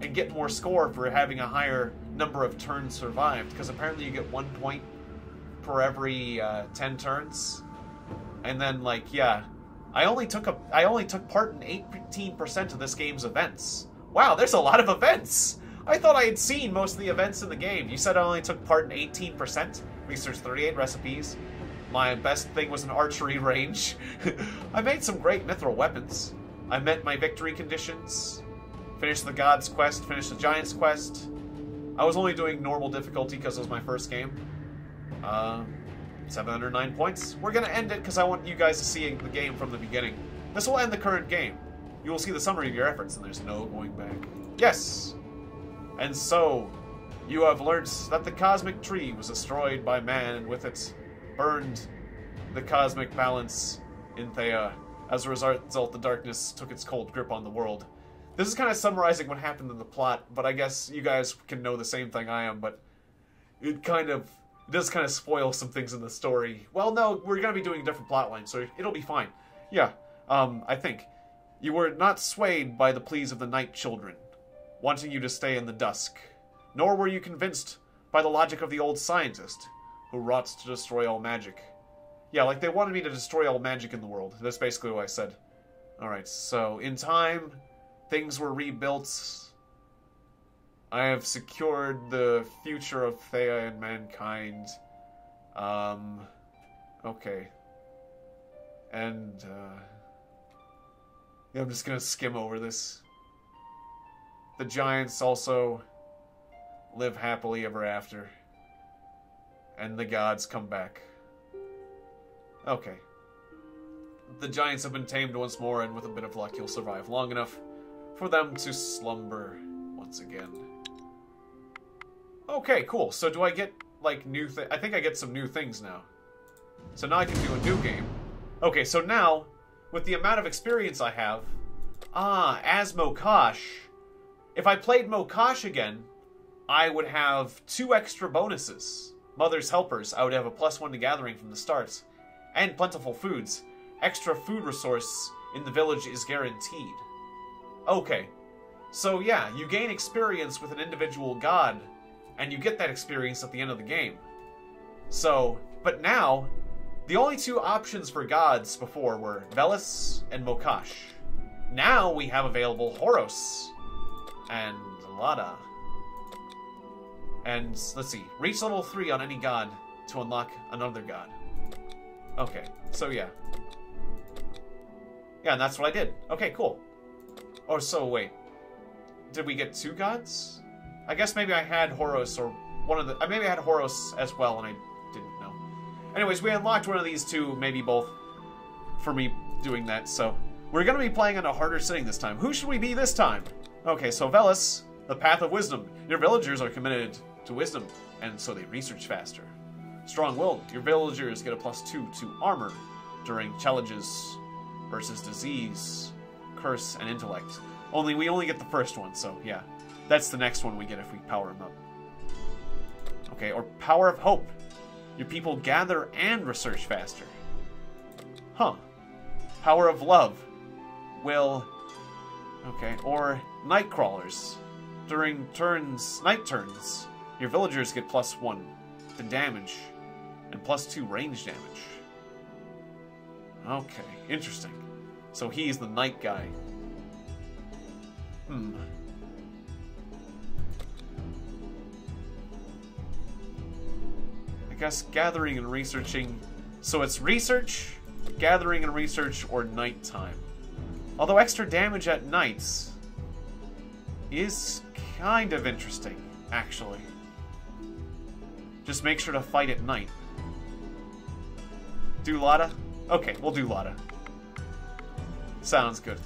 and get more score for having a higher number of turns survived, because apparently you get 1 point per every 10 turns. And then, like, yeah, I only took part in 18% of this game's events. Wow, there's a lot of events! I thought I had seen most of the events in the game. You said I only took part in 18%? Researched 38 recipes. My best thing was an archery range. I made some great mithril weapons. I met my victory conditions. Finished the God's quest, finished the Giant's quest. I was only doing normal difficulty because it was my first game. 709 points. We're gonna end it because I want you guys to see the game from the beginning. This will end the current game. You will see the summary of your efforts, and there's no going back. Yes! And so, you have learnt that the cosmic tree was destroyed by man, and with it burned the cosmic balance in Thea. As a result, the darkness took its cold grip on the world. This is kind of summarizing what happened in the plot, but I guess you guys can know the same thing I am, but it does kind of spoil some things in the story. Well, no, we're going to be doing a different plotline, so it'll be fine. Yeah, I think. You were not swayed by the pleas of the Night Children, wanting you to stay in the dusk. Nor were you convinced by the logic of the old scientist, who wrought to destroy all magic. Yeah, like they wanted me to destroy all magic in the world. That's basically what I said. Alright, so in time, things were rebuilt. I have secured the future of Thea and mankind. Okay. And, yeah, I'm just gonna skim over this. The giants also live happily ever after. And the gods come back. Okay. The giants have been tamed once more, and with a bit of luck, you'll survive long enough for them to slumber once again. Okay, cool. So do I get, like, new I think I get some new things now. So now I can do a new game. Okay, so now, with the amount of experience I have... as Mokosh. If I played Mokosh again, I would have 2 extra bonuses. Mother's Helpers, I would have a +1 to gathering from the start. And plentiful foods. Extra food resource in the village is guaranteed. Okay. So yeah, you gain experience with an individual god, and you get that experience at the end of the game. So, but now, the only 2 options for gods before were Velis and Mokosh. Now we have available Horos and Lada. And let's see, reach level 3 on any god to unlock another god. Okay, so yeah. Yeah, and that's what I did. Okay, cool. Oh, so wait. Did we get 2 gods? I guess maybe I had Horos or one of the... maybe I had Horos as well and I didn't know. Anyways, we unlocked one of these 2, maybe both, for me doing that, so... We're going to be playing on a harder setting this time. Who should we be this time? Okay, so Velis, the Path of Wisdom. Your villagers are committed to wisdom, and so they research faster. Strong-willed. Your villagers get a +2 to armor during challenges versus disease, curse, and intellect. We only get the first one, so yeah. That's the next one we get if we power them up. Okay, or Power of Hope. Your people gather and research faster. Huh. Power of love will... Okay, or night crawlers. During night turns, your villagers get +1 to damage and +2 range damage. Okay, interesting. So he's the night guy. I guess gathering and researching. So it's research, gathering and research, or nighttime. Although extra damage at nights is kind of interesting, actually. Just make sure to fight at night. Do Lada? Okay, we'll do Lada. Sounds good.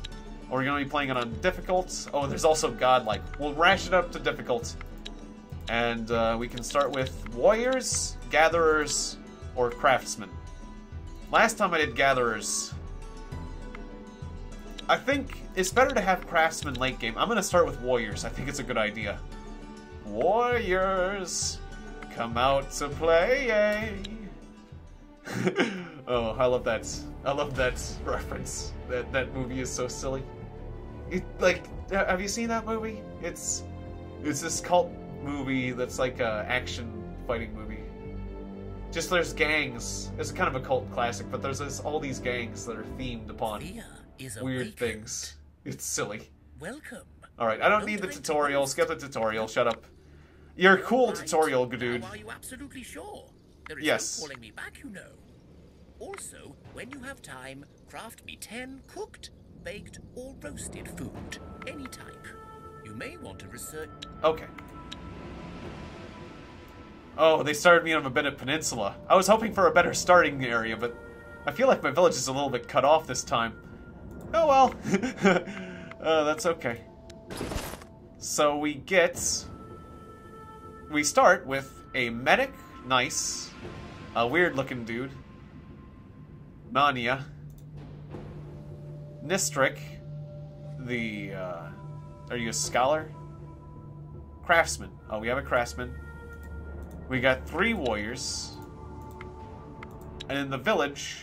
Are we going to be playing it on difficult? Oh, there's also godlike. We'll rash it up to difficult. And we can start with warriors, gatherers, or craftsmen. Last time I did gatherers, I think it's better to have craftsmen late game. I'm going to start with warriors. I think it's a good idea. Warriors, come out to play. Oh, I love that. I love that reference. That movie is so silly. Have you seen that movie? It's this cult movie that's like a action fighting movie. Just there's gangs. It's kind of a cult classic, but there's all these gangs that are themed upon
Thea is
weird
awakened.
things. It's silly.
Welcome.
Alright, I don't need the tutorial. Skip the tutorial. Shut up. You're a cool tutorial, dude.
Now, are you absolutely sure? There is
Yes.
no calling me back, you know. Also, when you have time, craft me 10 cooked, baked, or roasted food. Any type. You may want to research...
Okay. Oh, they started me on a bit of peninsula. I was hoping for a better starting area, but I feel like my village is a little bit cut off this time. Oh well. That's okay. So we start with a medic, nice, a weird looking dude, Mania, Nistrik, are you a scholar? Craftsman. Oh, we have a craftsman. We got 3 warriors. And in the village,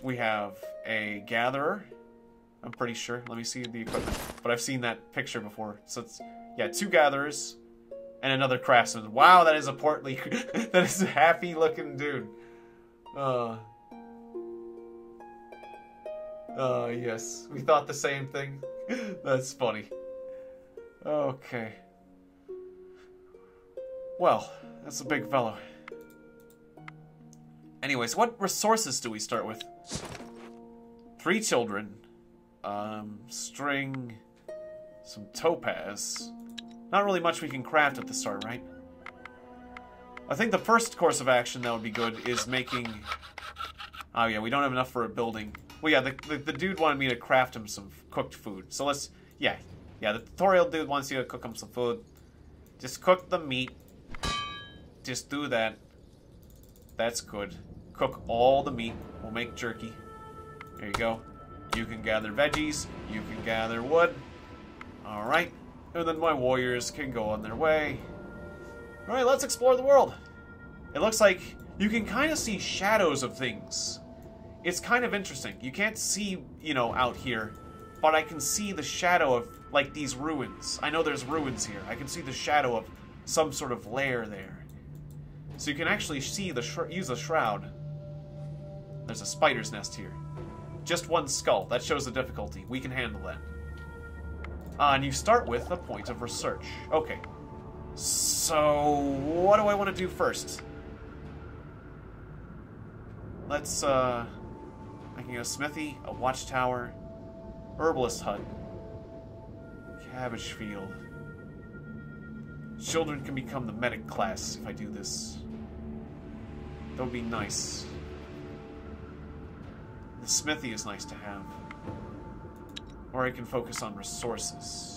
we have a gatherer. I'm pretty sure. Let me see the equipment. But I've seen that picture before. So it's, yeah, 2 gatherers and another craftsman. Wow, that is a portly, that is a happy looking dude. Yes. We thought the same thing. That's funny. Okay. Well, that's a big fellow. Anyways, what resources do we start with? 3 children. String. Some topaz. Not really much we can craft at the start, right? I think the first course of action that would be good is making... Oh yeah, we don't have enough for a building. Well yeah, the dude wanted me to craft him some cooked food. So let's... Yeah, the tutorial dude wants you to cook him some food. Just cook the meat. Just do that. That's good. Cook all the meat. We'll make jerky. There you go. You can gather veggies. You can gather wood. Alright. And then my warriors can go on their way. Alright, let's explore the world. It looks like you can kind of see shadows of things. It's kind of interesting. You can't see, out here. But I can see the shadow of, like, these ruins. I know there's ruins here. I can see the shadow of some sort of lair there. So you can actually see use the shroud. There's a spider's nest here. Just 1 skull. That shows the difficulty. We can handle that. And you start with a point of research. Okay. So, what do I want to do first? Let's, I can get a smithy, a watchtower, herbalist hut, cabbage field. Children can become the medic class if I do this. That would be nice. The smithy is nice to have. Or I can focus on resources.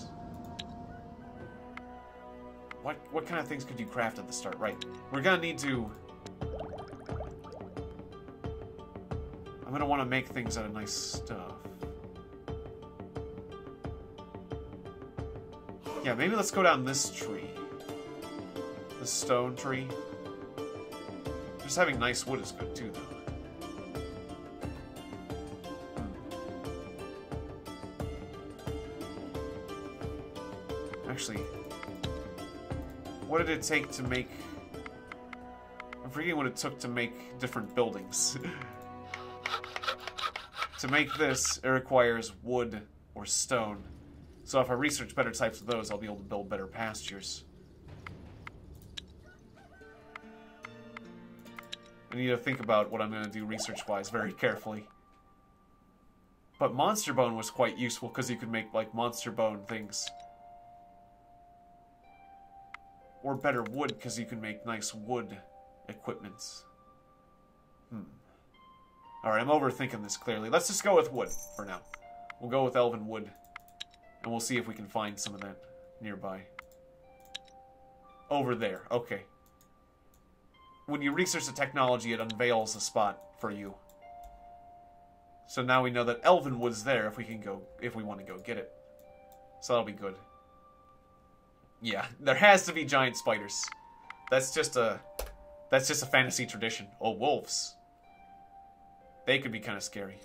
What kind of things could you craft at the start? Right. We're gonna need to... I'm gonna want to make things out of nice stuff. Yeah, maybe let's go down this tree. The stone tree. Just having nice wood is good too, though. Actually, what did it take to make... I'm forgetting what it took to make different buildings. To make this, it requires wood or stone. So if I research better types of those, I'll be able to build better pastures. I need to think about what I'm going to do research-wise very carefully. But monster bone was quite useful because you could make, like, monster bone things. Or better wood because you can make nice wood equipments. Alright, I'm overthinking this clearly. Let's just go with wood for now. We'll go with elven wood. And we'll see if we can find some of that nearby. Over there. Okay. When you research the technology, it unveils a spot for you. So now we know that elven wood's there if we want to go get it. So that'll be good. Yeah, there has to be giant spiders. That's just a fantasy tradition. Oh, wolves. They could be kind of scary.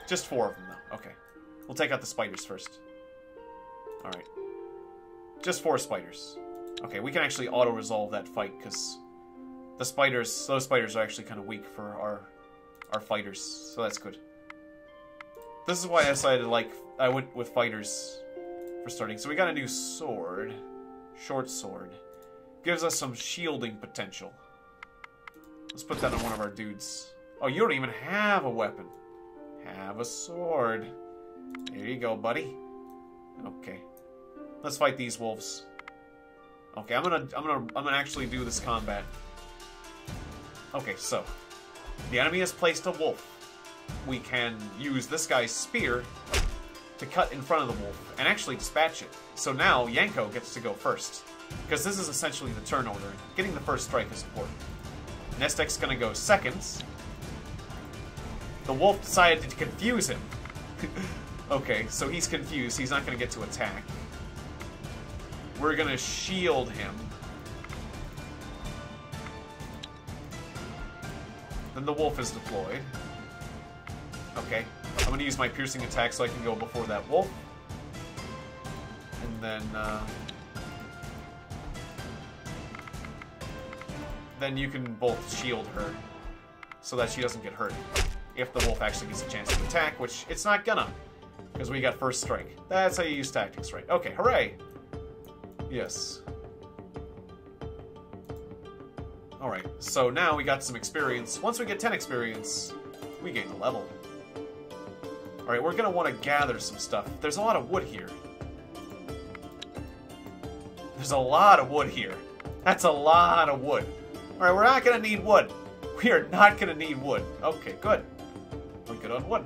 Just 4 of them, though. Okay. We'll take out the spiders first. Alright. Just 4 spiders. Okay, we can actually auto-resolve that fight, because those spiders are actually kind of weak for our fighters, so that's good. This is why I decided, I went with fighters for starting. So we got a new sword. Short sword. Gives us some shielding potential. Let's put that on one of our dudes. Oh, you don't even have a weapon. Have a sword. There you go, buddy. Okay. Let's fight these wolves. Okay, I'm gonna actually do this combat. Okay, so the enemy has placed a wolf. We can use this guy's spear to cut in front of the wolf and actually dispatch it. So now Yanko gets to go first, because this is essentially the turn order. Getting the first strike is important. Nestek's gonna go second. The wolf decided to confuse him. Okay, so he's confused. He's not gonna get to attack. We're gonna shield him. Then the wolf is deployed. Okay, I'm gonna use my piercing attack so I can go before that wolf. And then you can both shield her so that she doesn't get hurt. If the wolf actually gets a chance to attack, which it's not gonna, because we got first strike. That's how you use tactics, right? Okay, hooray! Yes. Alright, so now we got some experience. Once we get 10 experience, we gain a level. Alright, we're gonna want to gather some stuff. There's a lot of wood here. There's a lot of wood here. That's a lot of wood. Alright, we're not gonna need wood. We are not gonna need wood. Okay, good. We're good on wood.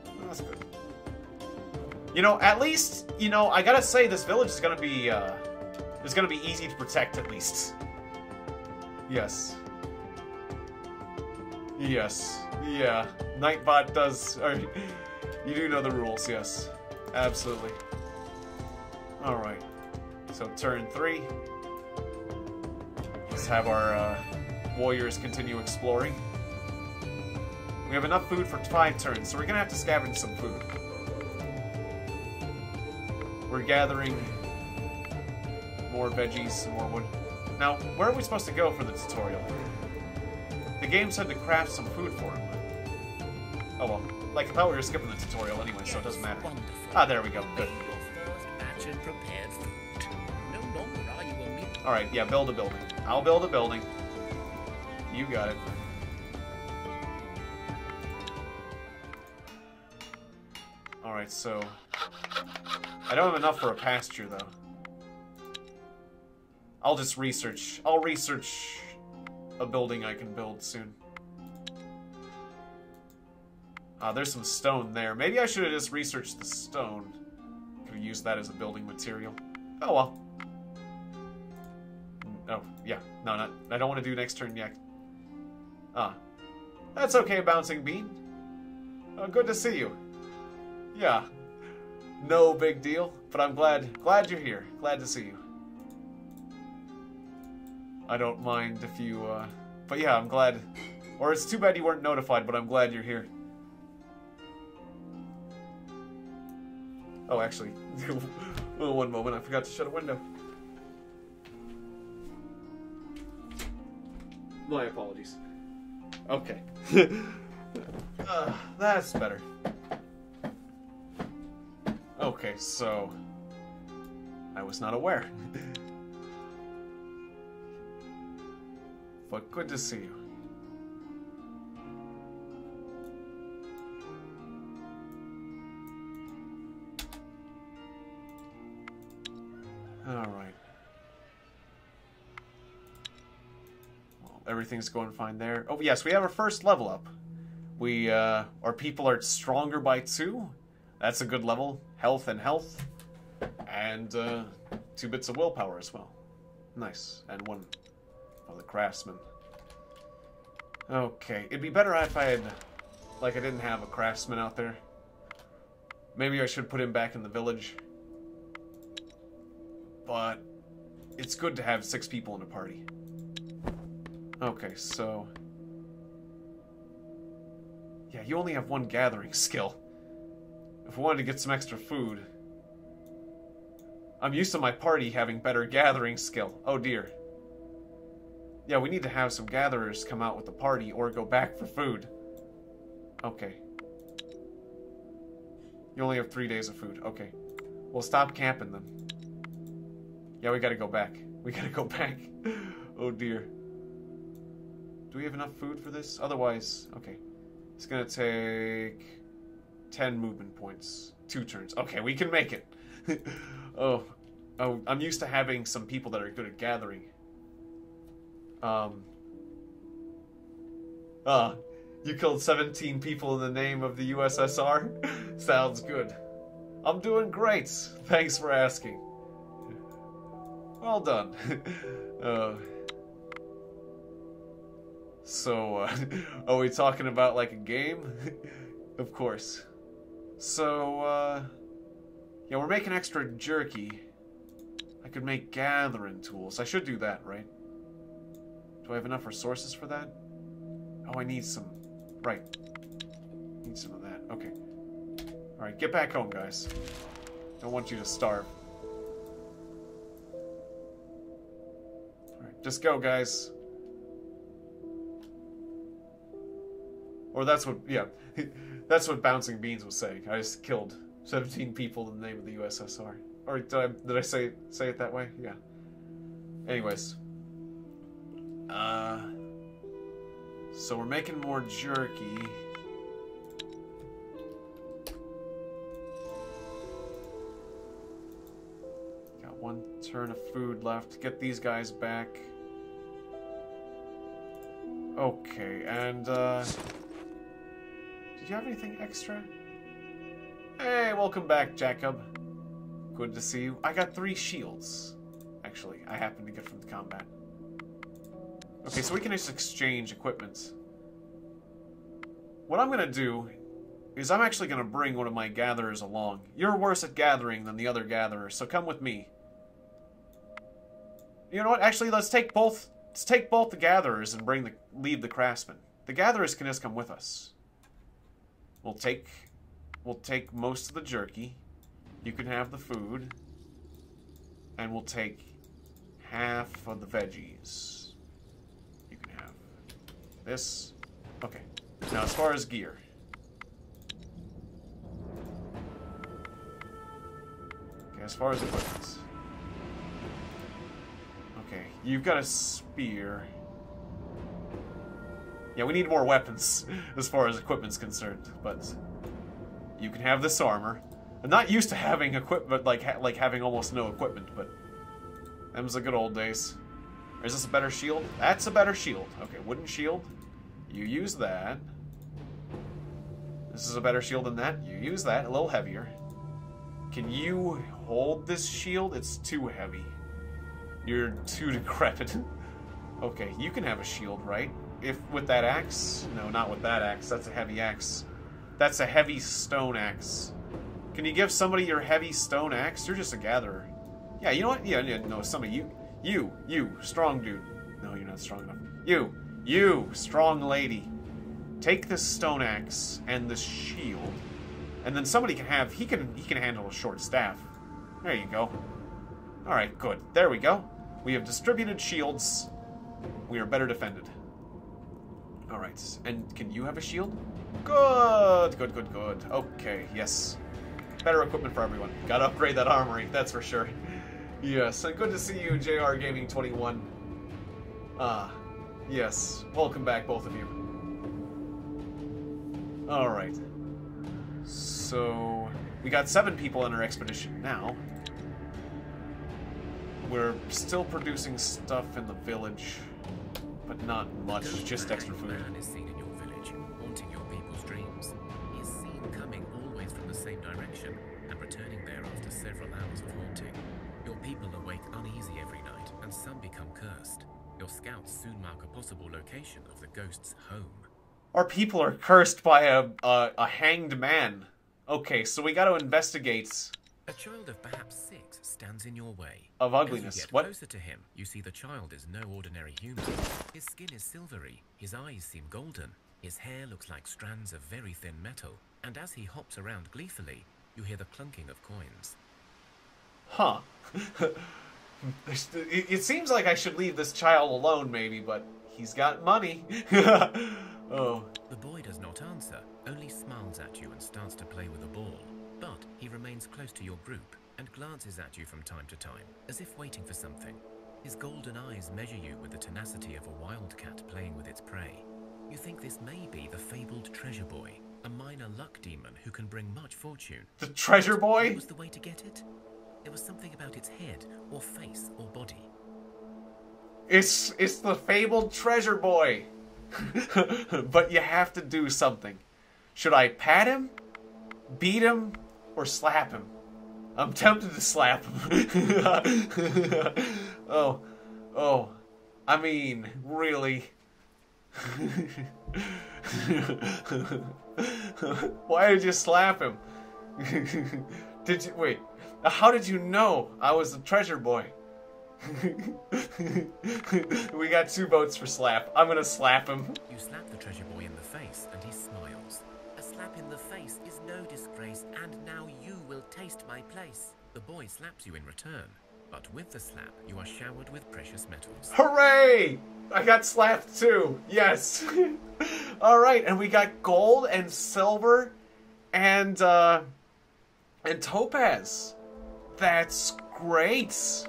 Oh, that's good. You know, at least, you know, I gotta say this village is gonna be easy to protect, at least. Yes. Yes. Yeah. Nightbot does... you do know the rules, yes. Absolutely. Alright. So, turn 3. Let's have our warriors continue exploring. We have enough food for 5 turns, so we're gonna have to scavenge some food. We're gathering more veggies and more wood. Now, where are we supposed to go for the tutorial? The game said to craft some food for him. Oh well. Like, I thought we were skipping the tutorial anyway, so it doesn't matter.
Wonderful.
Ah, there we go. Good.
Your first batch of prepared food. No longer are you only...
Alright, yeah, build a building. I'll build a building. You got it. Alright, so... I don't have enough for a pasture, though. I'll just research. I'll research a building I can build soon. There's some stone there. Maybe I should have just researched the stone. Could have used that as a building material. Oh well. Oh, yeah. No, not. I don't want to do next turn yet. That's okay, Bouncing Bean. Oh, good to see you. Yeah. No big deal, but I'm glad you're here. Glad to see you. I don't mind if you, but yeah, I'm glad. Or it's too bad you weren't notified, but I'm glad you're here. Oh, actually, one moment, I forgot to shut a window. My apologies. Okay. That's better. Okay, so... I was not aware. But good to see you. Alright. Well, everything's going fine there. Oh, yes, we have our first level up. Our people are stronger by 2. That's a good level. Health and health. And, 2 bits of willpower as well. Nice. And 1 of the craftsman. Okay. It'd be better if I had... Like, I didn't have a craftsman out there. Maybe I should put him back in the village. But... It's good to have 6 people in a party. Okay, so... Yeah, you only have 1 gathering skill. If we wanted to get some extra food... I'm used to my party having better gathering skill. Oh dear. Yeah, we need to have some gatherers come out with the party or go back for food. Okay. You only have 3 days of food. Okay. We'll stop camping then. Yeah, we gotta go back. We gotta go back. Oh dear. Do we have enough food for this? Otherwise, okay. It's gonna take 10 movement points. 2 turns. Okay, we can make it. Oh, I'm used to having some people that are good at gathering. You killed 17 people in the name of the USSR? Sounds good. I'm doing great. Thanks for asking. Well done. So, are we talking about like a game? Of course. So, yeah, we're making extra jerky. I could make gathering tools. I should do that, right? Do I have enough resources for that? Oh, I need some. Right. Need some of that. Okay. Alright, get back home, guys. Don't want you to starve. Alright, just go, guys. Or that's what, yeah. That's what Bouncing Beans was saying. I just killed 17 people in the name of the USSR. Or did I say it that way? Yeah. Anyways. So we're making more jerky. Got 1 turn of food left. Get these guys back. Okay, and did you have anything extra? Hey, welcome back, Jacob. Good to see you. I got 3 shields. Actually, I happened to get from the combat. Okay, so we can just exchange equipment. What I'm gonna do is I'm actually gonna bring one of my gatherers along. You're worse at gathering than the other gatherers, so come with me. You know what? Actually, let's take both the gatherers and leave the craftsmen. The gatherers can just come with us. We'll take most of the jerky. You can have the food. And we'll take half of the veggies. You can have this. Okay. Now, as far as gear. Okay, as far as equipment. Okay, you've got a spear. Yeah, we need more weapons as far as equipment's concerned, but you can have this armor. I'm not used to having equipment, like having almost no equipment, but them's the good old days. Or is this a better shield? That's a better shield. Okay, wooden shield. You use that. This is a better shield than that. You use that, a little heavier. Can you hold this shield? It's too heavy. You're too decrepit. Okay, you can have a shield, right? If with that axe? No, not with that axe. That's a heavy axe. That's a heavy stone axe. Can you give somebody your heavy stone axe? You're just a gatherer. Yeah, you know what? Yeah, no, somebody. You, strong dude. No, you're not strong enough. You, strong lady. Take this stone axe and this shield. And then somebody can have... He can handle a short staff. There you go. Alright, good. There we go. We have distributed shields. We are better defended. Alright, and can you have a shield? Good, good, good, good. Okay, yes. Better equipment for everyone. Gotta upgrade that armory, that's for sure. Yes, and good to see you, JR Gaming 21. Yes. Welcome back, both of you. Alright. So, we got 7 people on our expedition now. We're still producing stuff in the village, but not much, just extra food.
Man is seen in your village, haunting your people's dreams. He is seen coming always from the same direction and returning there after several hours of haunting. Your people awake uneasy every night, and some become cursed. Your scouts soon mark a possible location of the ghost's home.
Our people are cursed by a hanged man. Okay, so we gotta investigate.
A child of perhaps 6 stands in your way.
Of ugliness.
As you get
What?
closer to him, you see the child is no ordinary human. His skin is silvery, his eyes seem golden, his hair looks like strands of very thin metal, and as he hops around gleefully, you hear the clunking of coins.
Huh. It seems like I should leave this child alone, maybe, but he's got money. Oh.
The boy does not answer, only smiles at you and starts to play with a ball. But he remains close to your group and glances at you from time to time, as if waiting for something. His golden eyes measure you with the tenacity of a wildcat playing with its prey. You think this may be the fabled treasure boy, a minor luck demon who can bring much fortune.
The treasure boy?
What was the way to get it? There was something about its head, or face, or body.
It's the fabled treasure boy. But you have to do something. Should I pat him, beat him, or slap him? I'm tempted to slap him. Oh. I mean, really? Why did you slap him? Did you... Wait. How did you know I was the treasure boy? We got 2 votes for slap. I'm gonna slap him.
You slap the treasure boy in the face, and he smiles. A slap in the face is no disgrace, and now you will taste my place. The boy slaps you in return, but with the slap, you are showered with precious metals.
Hooray! I got slapped too. Yes. Alright, and we got gold and silver and topaz. That's great.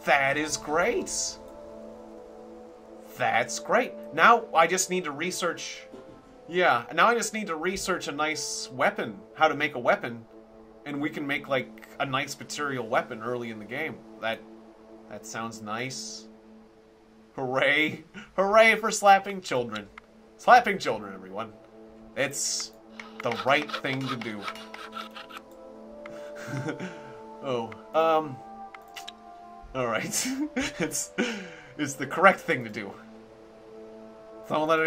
That is great. That's great. Now I just need to research... Yeah, now I just need to research a nice weapon. How to make a weapon. And we can make, like, a nice material weapon early in the game. That sounds nice. Hooray. Hooray for slapping children. Slapping children, everyone. It's the right thing to do. Alright. It's the correct thing to do. Don't let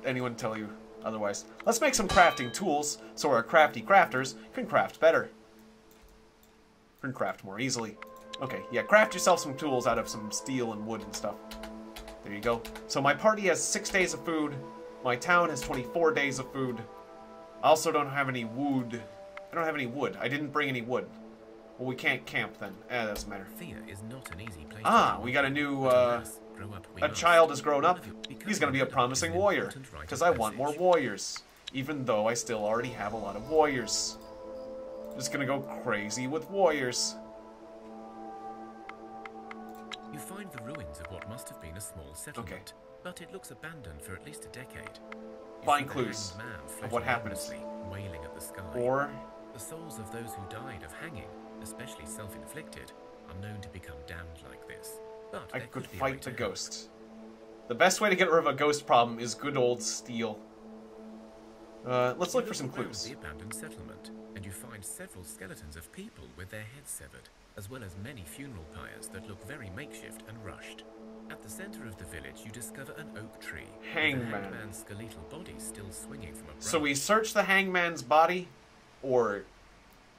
anyone tell you otherwise. Let's make some crafting tools so our crafty crafters can craft better. Can craft more easily. Okay, yeah, craft yourself some tools out of some steel and wood and stuff. There you go. So my party has 6 days of food. My town has 24 days of food. I also don't have any wood. I don't have any wood. I didn't bring any wood. Well, we can't camp then. That doesn't matter.
Thea is not an easy place.
We got a new, a child has grown up. He's gonna be a promising warrior. Because I want more warriors. Even though I still already have a lot of warriors. Just gonna go crazy with warriors.
You find the ruins of what must have been a small settlement, but it looks abandoned for at least a decade.
Find clues of what happened.
Wailing at the sky.
Or
the souls of those who died of hanging, especially self-inflicted, are known to become damned like this. But
I could fight the ghost. The best way to get rid of a ghost problem is good old steel. Let's look for some clues.
The abandoned settlement, and you find several skeletons of people with their heads severed, as well as many funeral pyres that look very makeshift and rushed. At the center of the village, you discover an oak tree.
Hangman.
The hangman's skeletal body still swinging from a branch.
So we search the hangman's body, or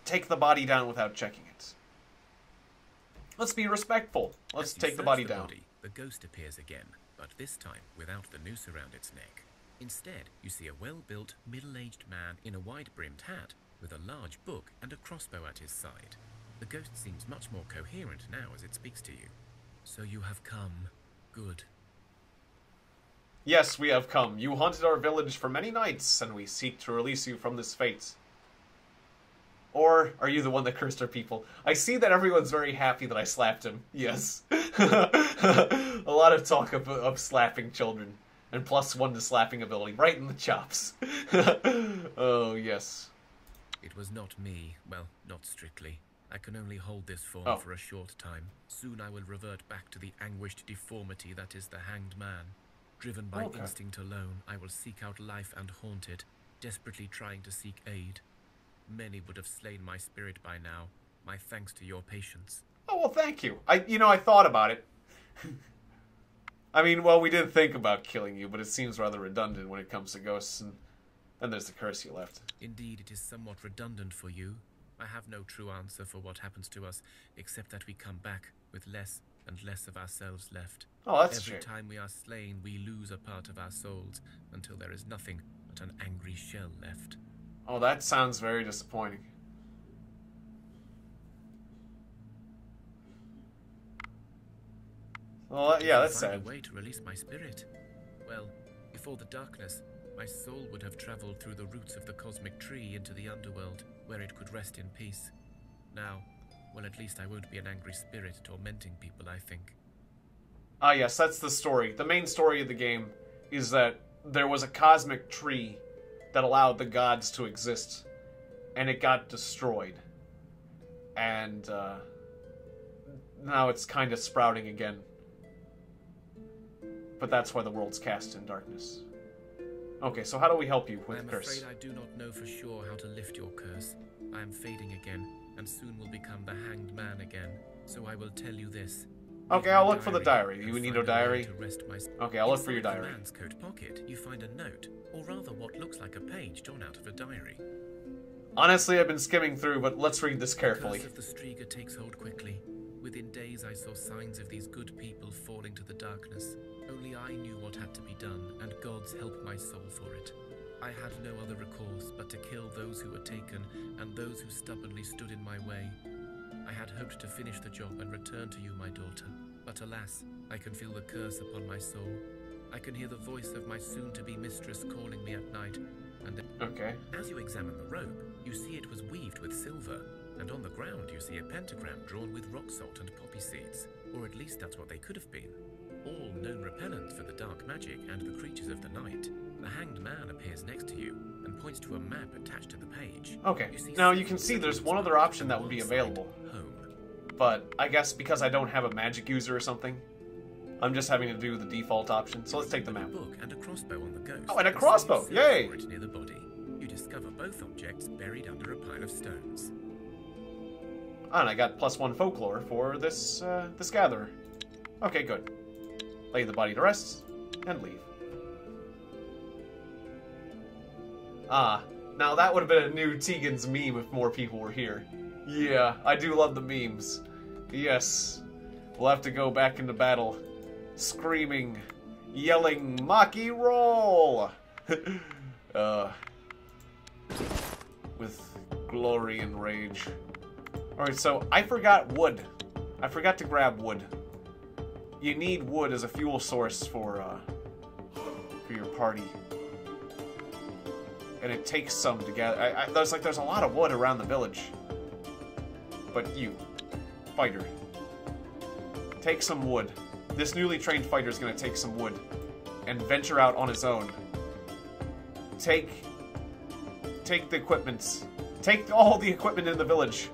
take the body down without checking it. Let's be respectful. Let's take the body down.
the ghost appears again, but this time without the noose around its neck. Instead, you see a well-built, middle-aged man in a wide-brimmed hat with a large book and a crossbow at his side. The ghost seems much more coherent now as it speaks to you. So you have come. Good.
Yes, we have come. You haunted our village for many nights, and we seek to release you from this fate. Or are you the one that cursed our people? I see that everyone's very happy that I slapped him. Yes. A lot of talk of slapping children. And +1 to slapping ability. Right in the chops. Oh, yes.
It was not me. Well, not strictly. I can only hold this form for a short time. Soon I will revert back to the anguished deformity that is the hanged man. Driven by instinct alone, I will seek out life and haunt it, desperately trying to seek aid. Many would have slain my spirit by now. My thanks to your patience.
Oh, well, thank you. I thought about it. I mean, well, we did think about killing you, but it seems rather redundant when it comes to ghosts, and then there's the curse you left.
Indeed, it is somewhat redundant for you. I have no true answer for what happens to us, except that we come back with less and less of ourselves left.
Oh, that's
Every
true.
time we are slain, we lose a part of our souls, until there is nothing but an angry shell left.
Oh, that sounds very disappointing. Well, yeah, that's
Find
sad.
a way to release my spirit. Well, before the darkness, my soul would have traveled through the roots of the cosmic tree into the underworld, where it could rest in peace. Now, well, at least I won't be an angry spirit tormenting people, I think.
Ah, yes, that's the story. The main story of the game is that there was a cosmic tree that allowed the gods to exist, and it got destroyed. And, now it's kind of sprouting again. But that's why the world's cast in darkness. Okay, so how do we help you with the curse?
I'm afraid I do not know for sure how to lift your curse. I am fading again, and soon will become the hanged man again. So I will tell you this.
Okay, I'll look for the diary. You need a diary?
To
Okay, I'll look for your
Inside the
diary.
man's coat pocket, you find a note, or rather what looks like a page drawn out of a diary.
Honestly, I've been skimming through, but let's read this carefully.
The curse of the Striga takes hold quickly. Within days I saw signs of these good people falling to the darkness. Only I knew what had to be done, and gods helped my soul for it. I had no other recourse but to kill those who were taken, and those who stubbornly stood in my way. I had hoped to finish the job and return to you, my daughter. But alas, I can feel the curse upon my soul. I can hear the voice of my soon-to-be mistress calling me at night, and
Okay.
as you examine the robe, you see it was weaved with silver, and on the ground you see a pentagram drawn with rock salt and poppy seeds, or at least that's what they could have been. All known repellents for the dark magic and the creatures of the night. The hanged man appears next to you and points to a map attached to the page.
Okay, now you can see there's one other option that would be available.
Home.
But I guess because I don't have a magic user or something, I'm just having to do the default option. So let's take the
A
map.
book and a crossbow on the ghost.
Oh, and a
So you
crossbow!
search
Yay!
for it near the body. You discover both objects buried under a pile of stones.
Ah, and I got +1 folklore for this gatherer. Okay, good. Lay the body to rest, and leave. Ah, now that would have been a new Tiegon's meme if more people were here. Yeah, I do love the memes. Yes. We'll have to go back into battle, screaming, yelling, Maki roll! With glory and rage. Alright, so I forgot wood. I forgot to grab wood. You need wood as a fuel source for your party. And it takes some to gather. There's a lot of wood around the village. But you, fighter, take some wood. This newly trained fighter is going to take some wood and venture out on his own. Take the equipment. Take all the equipment in the village.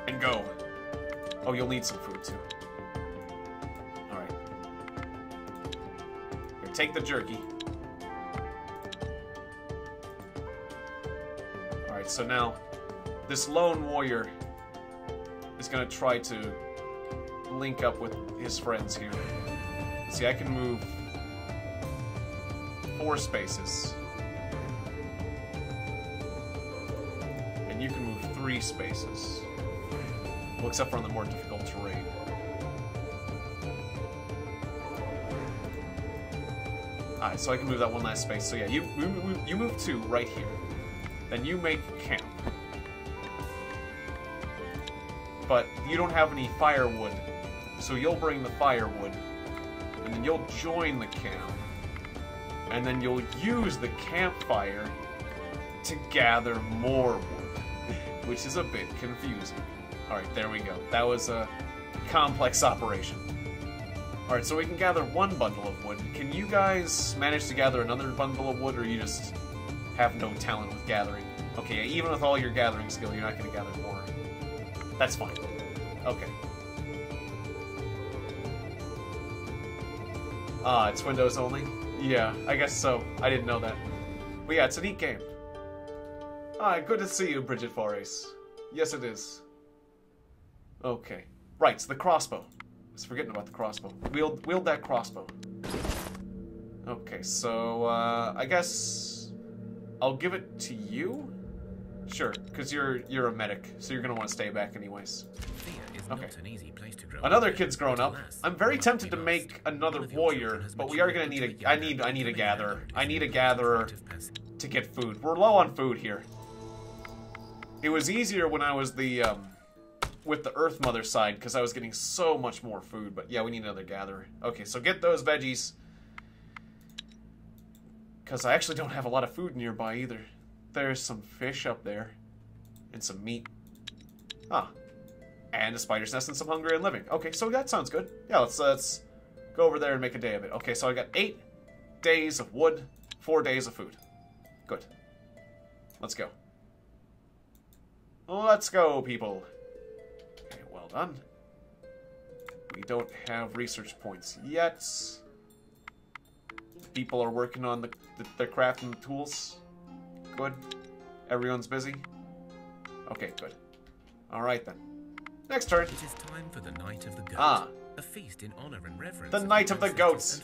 And go. Oh, you'll need some food too. Alright. Here, take the jerky. Alright, so now this lone warrior is going to try to link up with his friends here. See, I can move 4 spaces. And you can move 3 spaces. Well, except for on the more difficult terrain. Alright, so I can move that one last space. So yeah, you move 2 right here. Then you make camp. But you don't have any firewood. So you'll bring the firewood. And then you'll join the camp. And then you'll use the campfire to gather more wood. Which is a bit confusing. Alright, there we go. That was a complex operation. Alright, so we can gather 1 bundle of wood. Can you guys manage to gather another bundle of wood, or you just have no talent with gathering? Okay, even with all your gathering skill, you're not going to gather more. That's fine. Okay. Ah, it's Windows only? Yeah, I guess so. I didn't know that. But yeah, it's a neat game. Ah, good to see you, Bridget Forres. Yes, it is. Okay. Right, so the crossbow. I was forgetting about the crossbow. Wield that crossbow. Okay, so, I guess I'll give it to you? Sure, because you're a medic, so you're gonna want to stay back anyways. Okay. Another kid's grown up. I'm very tempted to make another warrior, but we are gonna need I need a gatherer. I need a gatherer to get food. We're low on food here. It was easier when I was with the Earth Mother side, because I was getting so much more food, but yeah, we need another gatherer. Okay, so get those veggies. Because I actually don't have a lot of food nearby either. There's some fish up there. And some meat. Ah. And a spider's nest and some hungry and living. Okay, so that sounds good. Yeah, let's go over there and make a day of it. Okay, so I got 8 days of wood, 4 days of food. Good. Let's go. Let's go, people. Okay, well done. We don't have research points yet. People are working on the crafting tools. Good. Everyone's busy. Okay, good. Alright then. Next turn.
It is time for the Night of the Goat.
Ah.
A feast in honor and reverence.
The Night of the Goats.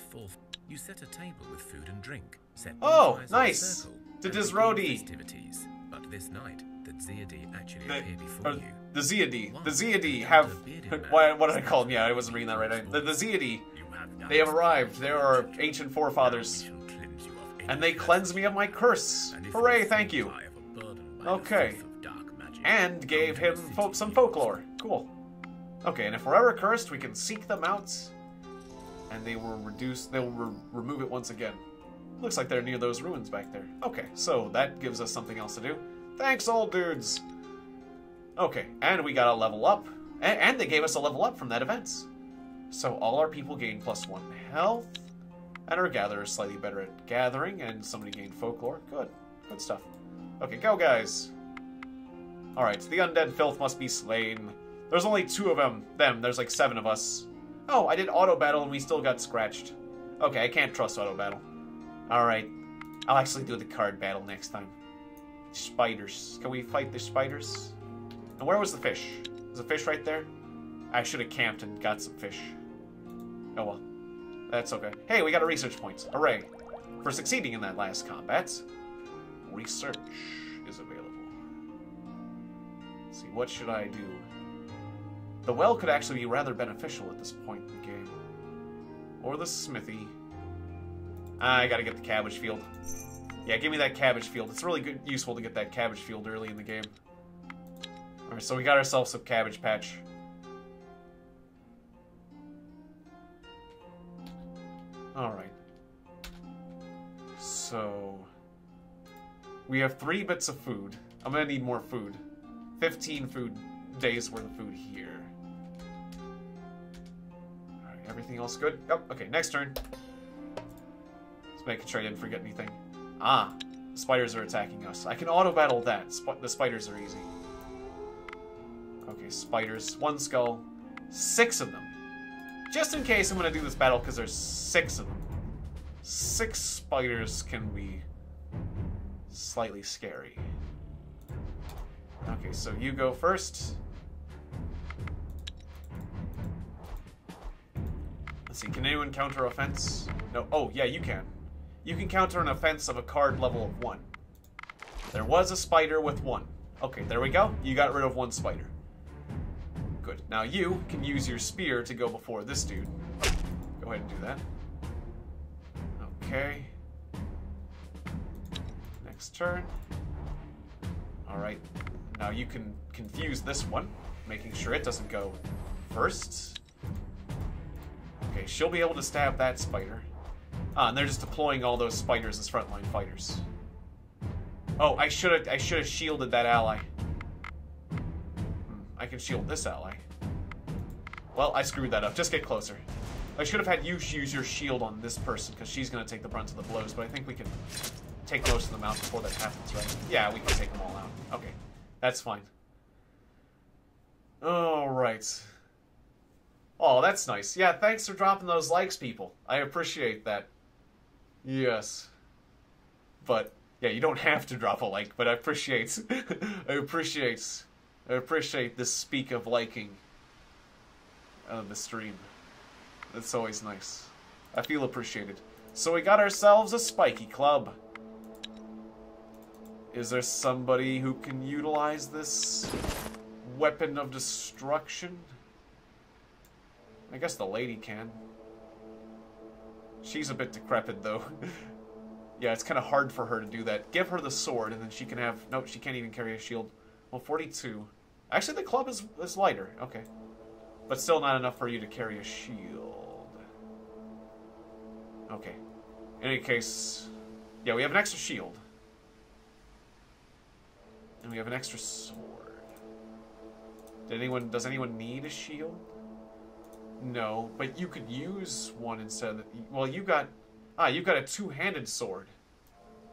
You set a table with food and drink. Set
oh, nice. To Disrodi.
Festivities. But this night, the Zeadi actually appear before you.
The Zeadi. The Zeadi have... what did I call them? Yeah, I wasn't reading that right. The Zeadi, they have arrived. They are our ancient forefathers. And they cleanse me of my curse. Hooray, thank you. Okay. And gave him some folklore. Cool. Okay, and if we're ever cursed, we can seek them out. And they will remove it once again. Looks like they're near those ruins back there. Okay, so that gives us something else to do. Thanks, old dudes. Okay, and we got a level up. And they gave us a level up from that event. So all our people gain +1 health. And our gatherer is slightly better at gathering, and somebody gained folklore. Good. Good stuff. Okay, go, guys. Alright, the undead filth must be slain. There's only 2 of them. There's like 7 of us. Oh, I did auto battle and we still got scratched. Okay, I can't trust auto battle. Alright. I'll actually do the card battle next time. Spiders. Can we fight the spiders? And where was the fish? Was the fish right there? I should have camped and got some fish. Oh well. That's okay. Hey, we got a research point. Hooray. For succeeding in that last combat. Research is available. Let's see, what should I do? The well could actually be rather beneficial at this point in the game. Or the smithy. I gotta get the cabbage field. Yeah, give me that cabbage field. It's really useful to get that cabbage field early in the game. Alright, so we got ourselves some cabbage patch. Alright. So... we have 3 bits of food. I'm gonna need more food. 15 days worth of food here. Alright, everything else good? Yep, okay, next turn. Let's make sure I didn't forget anything. Ah, the spiders are attacking us. I can auto-battle that. The spiders are easy. Okay, spiders. 1 skull. 6 of them. Just in case I'm gonna do this battle, because there's 6 of them. 6 spiders can be slightly scary. Okay, so you go first. Let's see, can anyone counter offense? No. Oh, yeah, you can. You can counter an offense of a card level of 1. There was a spider with 1. Okay, there we go. You got rid of 1 spider. Good. Now you can use your spear to go before this dude. Go ahead and do that. Okay. Next turn. Alright. Now you can confuse this one, making sure it doesn't go first. Okay, she'll be able to stab that spider. Ah, and they're just deploying all those spiders as frontline fighters. Oh, I should have shielded that ally. I can shield this ally. Well, I screwed that up. Just get closer. I should have had you use your shield on this person, because she's going to take the brunt of the blows, but I think we can take most of them out before that happens, right? Yeah, we can take them all out. Okay, that's fine. Alright. Oh, that's nice. Yeah, thanks for dropping those likes, people. I appreciate that. Yes. But, yeah, you don't have to drop a like, but I appreciate... I appreciate this speak of liking of the stream. That's always nice. I feel appreciated. So we got ourselves a spiky club. Is there somebody who can utilize this weapon of destruction? I guess the lady can. She's a bit decrepit, though. Yeah, it's kind of hard for her to do that. Give her the sword, and then she can have... No, she can't even carry a shield. Well, 42. Actually, the club is lighter. Okay. But still not enough for you to carry a shield. Okay. In any case... Yeah, we have an extra shield. And we have an extra sword. Does anyone need a shield? No, but you could use one instead of... Well, you've got a two-handed sword.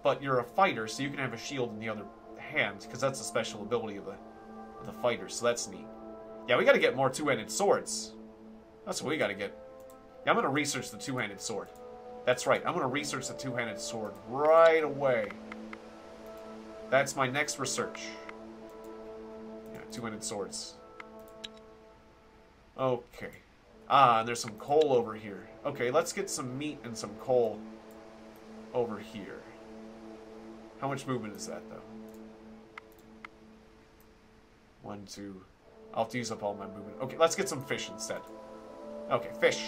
But you're a fighter, so you can have a shield in the other hand, because that's a special ability of the fighter, so that's neat. Yeah, we gotta get more two-handed swords. That's what we gotta get. Yeah, I'm gonna research the two-handed sword. That's right, I'm gonna research the two-handed sword right away. That's my next research. Yeah, two-handed swords. Okay. Ah, and there's some coal over here. Okay, let's get some meat and some coal over here. How much movement is that, though? 1, 2... I'll have to use up all my movement. Okay, let's get some fish instead. Okay, fish.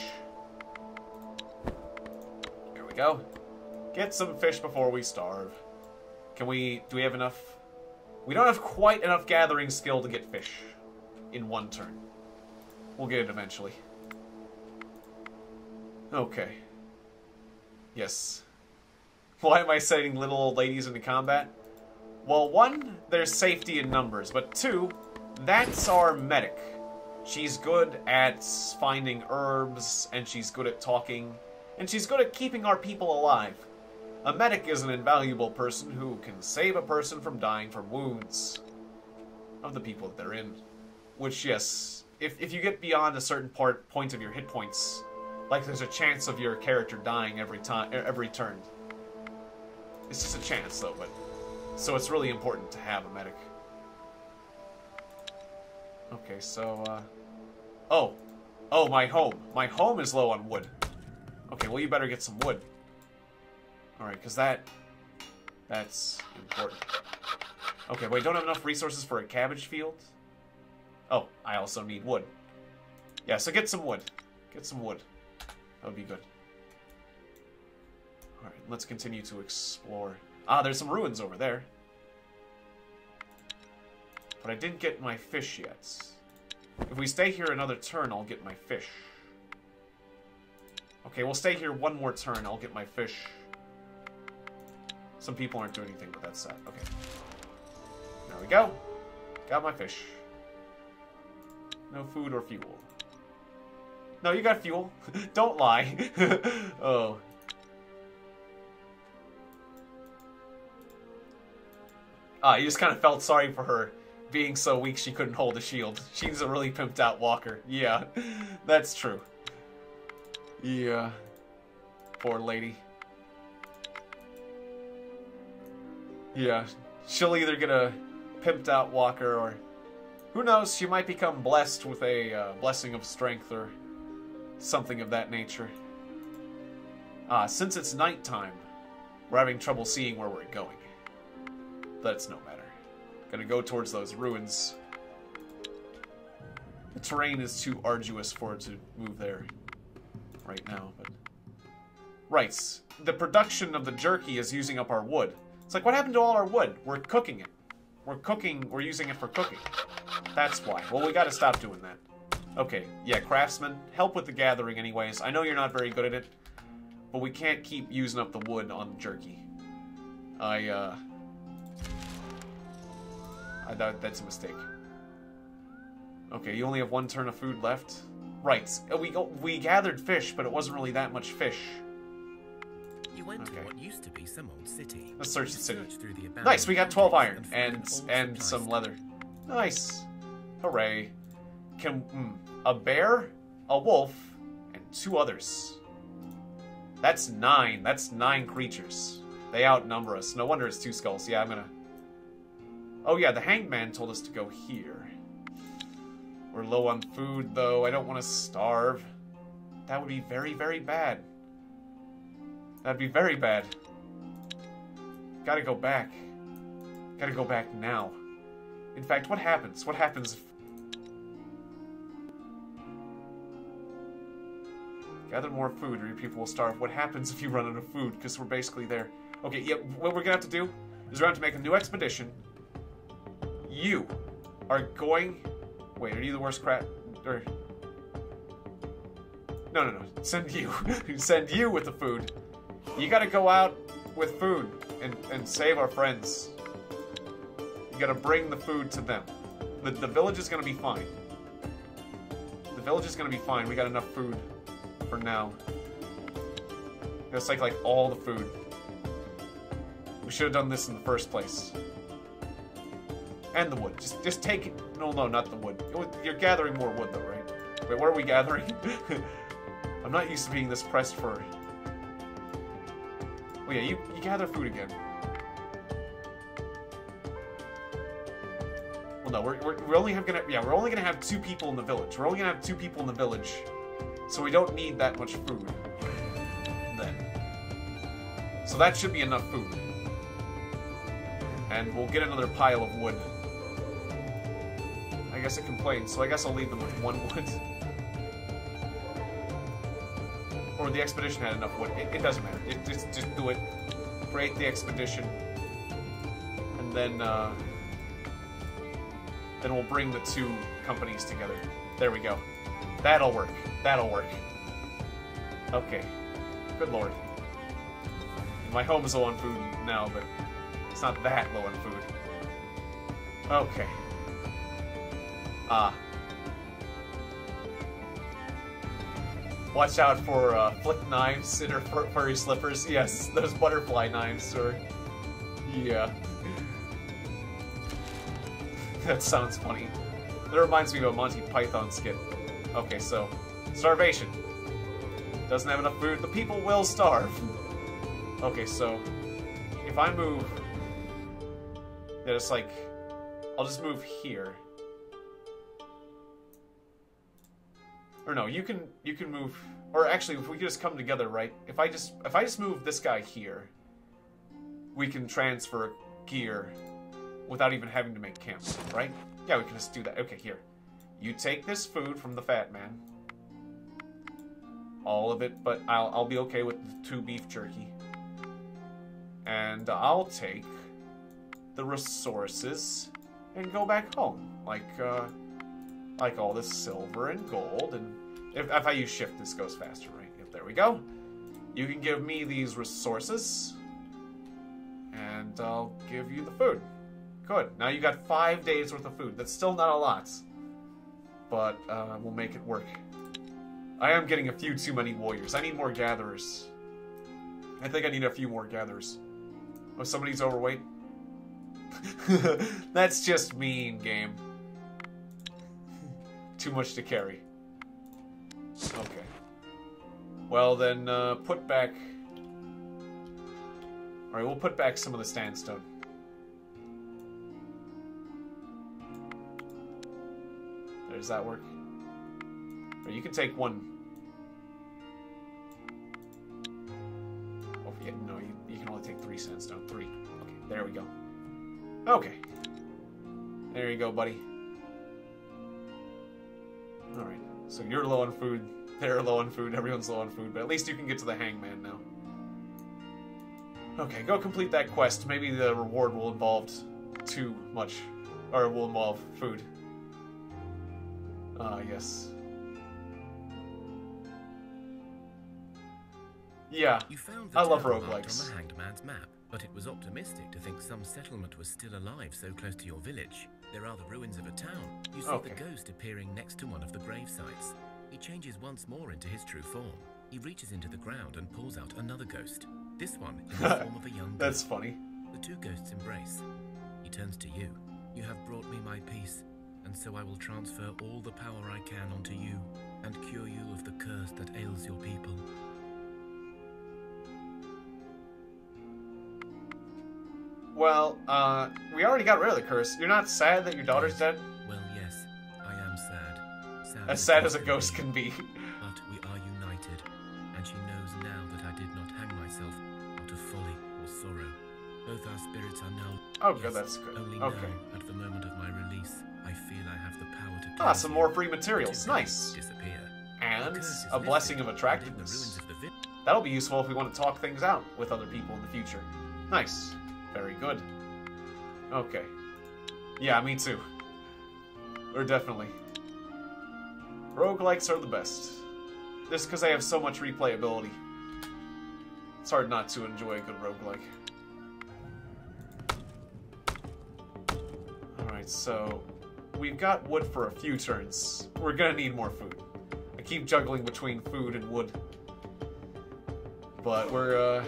There we go. Get some fish before we starve. Do we have enough? We don't have quite enough gathering skill to get fish in one turn. We'll get it eventually. Okay. Yes. Why am I sending little old ladies into combat? Well, 1, there's safety in numbers, but 2, that's our medic. She's good at finding herbs, and she's good at talking, and she's good at keeping our people alive. A medic is an invaluable person who can save a person from dying from wounds of the people that they're in. Which, yes, if you get beyond a certain point of your hit points, like there's a chance of your character dying every turn. It's just a chance, though, but... So it's really important to have a medic. Okay, so, Oh! Oh, my home. My home is low on wood. Okay, well, you better get some wood. Alright, because that's important. Okay, wait, don't have enough resources for a cabbage field? Oh, I also need wood. Yeah, so get some wood. Get some wood. That would be good. Alright, let's continue to explore. Ah, there's some ruins over there. But I didn't get my fish yet. If we stay here another turn, I'll get my fish. Okay, we'll stay here one more turn, I'll get my fish. Some people aren't doing anything, but that's sad. Okay. There we go. Got my fish. No food or fuel. No, you got fuel. Don't lie. Oh. Ah, you just kind of felt sorry for her being so weak she couldn't hold a shield. She's a really pimped out walker. Yeah, that's true. Yeah. Poor lady. Yeah, she'll either get a pimped out walker or... Who knows, she might become blessed with a blessing of strength or something of that nature. Ah, since it's nighttime, we're having trouble seeing where we're going. That's no matter. Gonna go towards those ruins. The terrain is too arduous for it to move there right now, but Right. The production of the jerky is using up our wood. It's like, what happened to all our wood? We're cooking it. We're using it for cooking. That's why. Well, we gotta stop doing that. Okay, yeah, craftsman, help with the gathering anyways. I know you're not very good at it, but we can't keep using up the wood on the jerky. That's a mistake. Okay, you only have 1 turn of food left? Right. We gathered fish, but it wasn't really that much fish.
You went to what used to be some old city.
Let's search the city.
Through the
Nice, we got 12 iron
and
and some leather. Nice. Hooray. A bear, a wolf, and 2 others. That's 9. That's 9 creatures. They outnumber us. No wonder it's 2 skulls. Yeah, I'm gonna... Oh yeah, the hanged man told us to go here. We're low on food, though. I don't want to starve. That would be very, very bad. That'd be very bad. Gotta go back. Gotta go back now. In fact, what happens? What happens if... Gather more food or your people will starve. What happens if you run out of food? Because we're basically there. Okay, yeah, what we're gonna have to do is we're gonna have to make a new expedition. You are going... Wait, are you the worst crap? Or... No. Send you. Send you with the food. You gotta go out with food and save our friends. You gotta bring the food to them. The village is gonna be fine. The village is gonna be fine. We got enough food for now. Gotta take like all the food. We should have done this in the first place. And the wood. Just take it. No, not the wood. You're gathering more wood though, right? Wait, what are we gathering? I'm not used to being this pressed for... Oh yeah, you gather food again. Well, no, we're only gonna have 2 people in the village. We're only gonna have 2 people in the village, so we don't need that much food. Then, so that should be enough food, and we'll get another pile of wood. I guess it complains, so I guess I'll leave them with 1 wood. Or the expedition had enough wood. It doesn't matter. Just do it. Create the expedition. And then we'll bring the 2 companies together. There we go. That'll work. That'll work. Okay. Good lord. My home is low on food now, but it's not that low on food. Okay. Watch out for flick knives in her furry slippers. Yes, those butterfly knives, or... Yeah. That sounds funny. That reminds me of a Monty Python skit. Okay, so... Starvation. Doesn't have enough food. The people will starve. Okay, so... If I move... There's like... I'll just move here. Or no, you can move, or actually, if we just come together, right? If I just move this guy here, we can transfer gear without even having to make camp, right? Yeah, we can just do that. Okay, here. You take this food from the fat man. All of it, but I'll be okay with the 2 beef jerky. And I'll take the resources and go back home. Like all this silver and gold, and if I use shift, this goes faster, right? Yep, there we go. You can give me these resources, and I'll give you the food. Good. Now you got 5 days worth of food. That's still not a lot, but we'll make it work. I am getting a few too many warriors. I need more gatherers. I think I need a few more gatherers. Oh, somebody's overweight? That's just mean, game. Too much to carry. Okay. Well then, put back... Alright, we'll put back some of the sandstone. Does that work? Or you can take 1. Oh, yeah, no, you can only take 3 sandstone. 3. Okay, there we go. Okay. There you go, buddy. Alright, so you're low on food, they're low on food, everyone's low on food, but at least you can get to the hangman now. Okay, go complete that quest. Maybe the reward will involve too much, or will involve food. Yes. Yeah,
You found the
I love
town marked
roguelikes.
on the Hanged Man's map, but it was optimistic to think some settlement was still alive so close to your village. There are the ruins of a town. You see
Okay.
the ghost appearing next to one of the grave sites. He changes once more into his true form. He reaches into the ground and pulls out another ghost. This one in the form of a young girl.
That's funny.
The two ghosts embrace. He turns to you. You have brought me my peace, and so I will transfer all the power I can onto you and cure you of the curse that ails your people.
Well, we already got rid of the curse. You're not sad that your daughter's dead?
Well, yes, I am sad.
As sad as a ghost can be.
But we are united, and she knows now that I did not hang myself out of folly or sorrow. Both our spirits are now...
Oh, good, that's good.
Only
Okay.
now, at the moment of my release, I feel I have the power to...
Ah, some more free materials.
Until
Nice.
they disappear.
And
The curse is
a blessing of
lifted, and in the
attractiveness.
ruins of the vi-
That'll be useful if we want to talk things out with other people in the future. Nice. Very good. Okay. Yeah, me too. Or definitely. Roguelikes are the best. Just because they have so much replayability. It's hard not to enjoy a good roguelike. Alright, so... we've got wood for a few turns. We're gonna need more food. I keep juggling between food and wood. But we're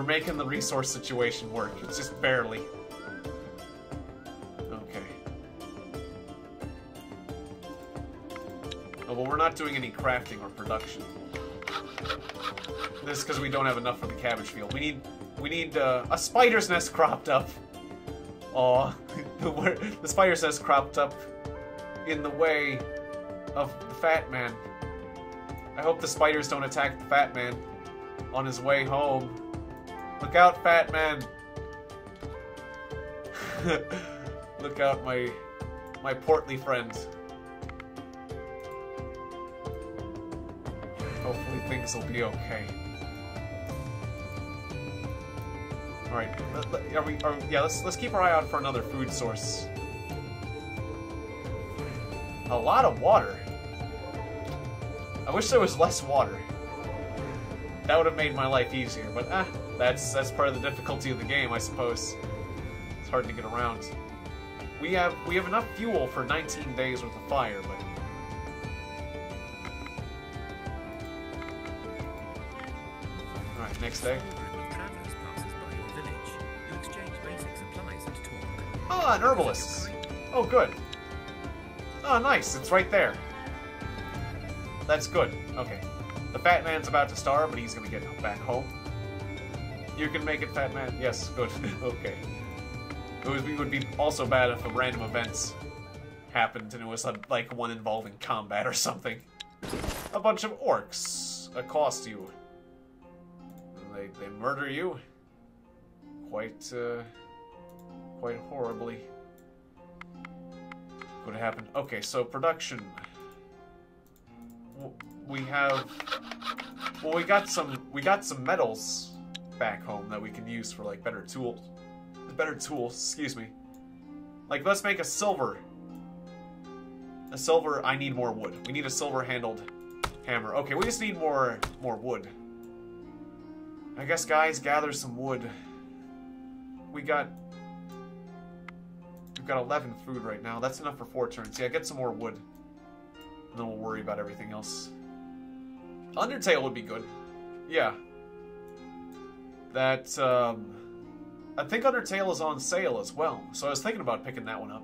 making the resource situation work. It's just barely. Okay. Oh, well, we're not doing any crafting or production. This is because we don't have enough for the cabbage field. We need a spider's nest cropped up. Aw, the spider's nest cropped up in the way of the fat man. I hope the spiders don't attack the fat man on his way home. Look out, fat man! Look out, my portly friend. Hopefully things will be okay. All right, yeah. Let's keep our eye out for another food source. A lot of water. I wish there was less water. That would have made my life easier, but that's part of the difficulty of the game, I suppose. It's hard to get around. We have enough fuel for 19 days worth of fire, but all right, next day.
Travelers passes by your village. You exchange basic supplies and talk.
Ah, an herbalist. Oh, good. Oh, nice. It's right there. That's good. Okay. The fat man's about to starve, but he's gonna get back home. You can make it, fat man. Yes, good. Okay. It would be also bad if a random events happened and it was like one involving combat or something. A bunch of orcs accost you. And they murder you. Quite horribly. What happened? Okay, so production. We have. Well, we got some metals back home that we can use for like better tools. Excuse me. Like, let's make a silver. A silver. I need more wood. We need a silver-handled hammer. Okay, we just need more wood. I guess, guys, gather some wood. We've got 11 food right now. That's enough for 4 turns. Yeah, get some more wood. And then we'll worry about everything else. Undertale would be good. Yeah. That, I think Undertale is on sale as well. So I was thinking about picking that one up.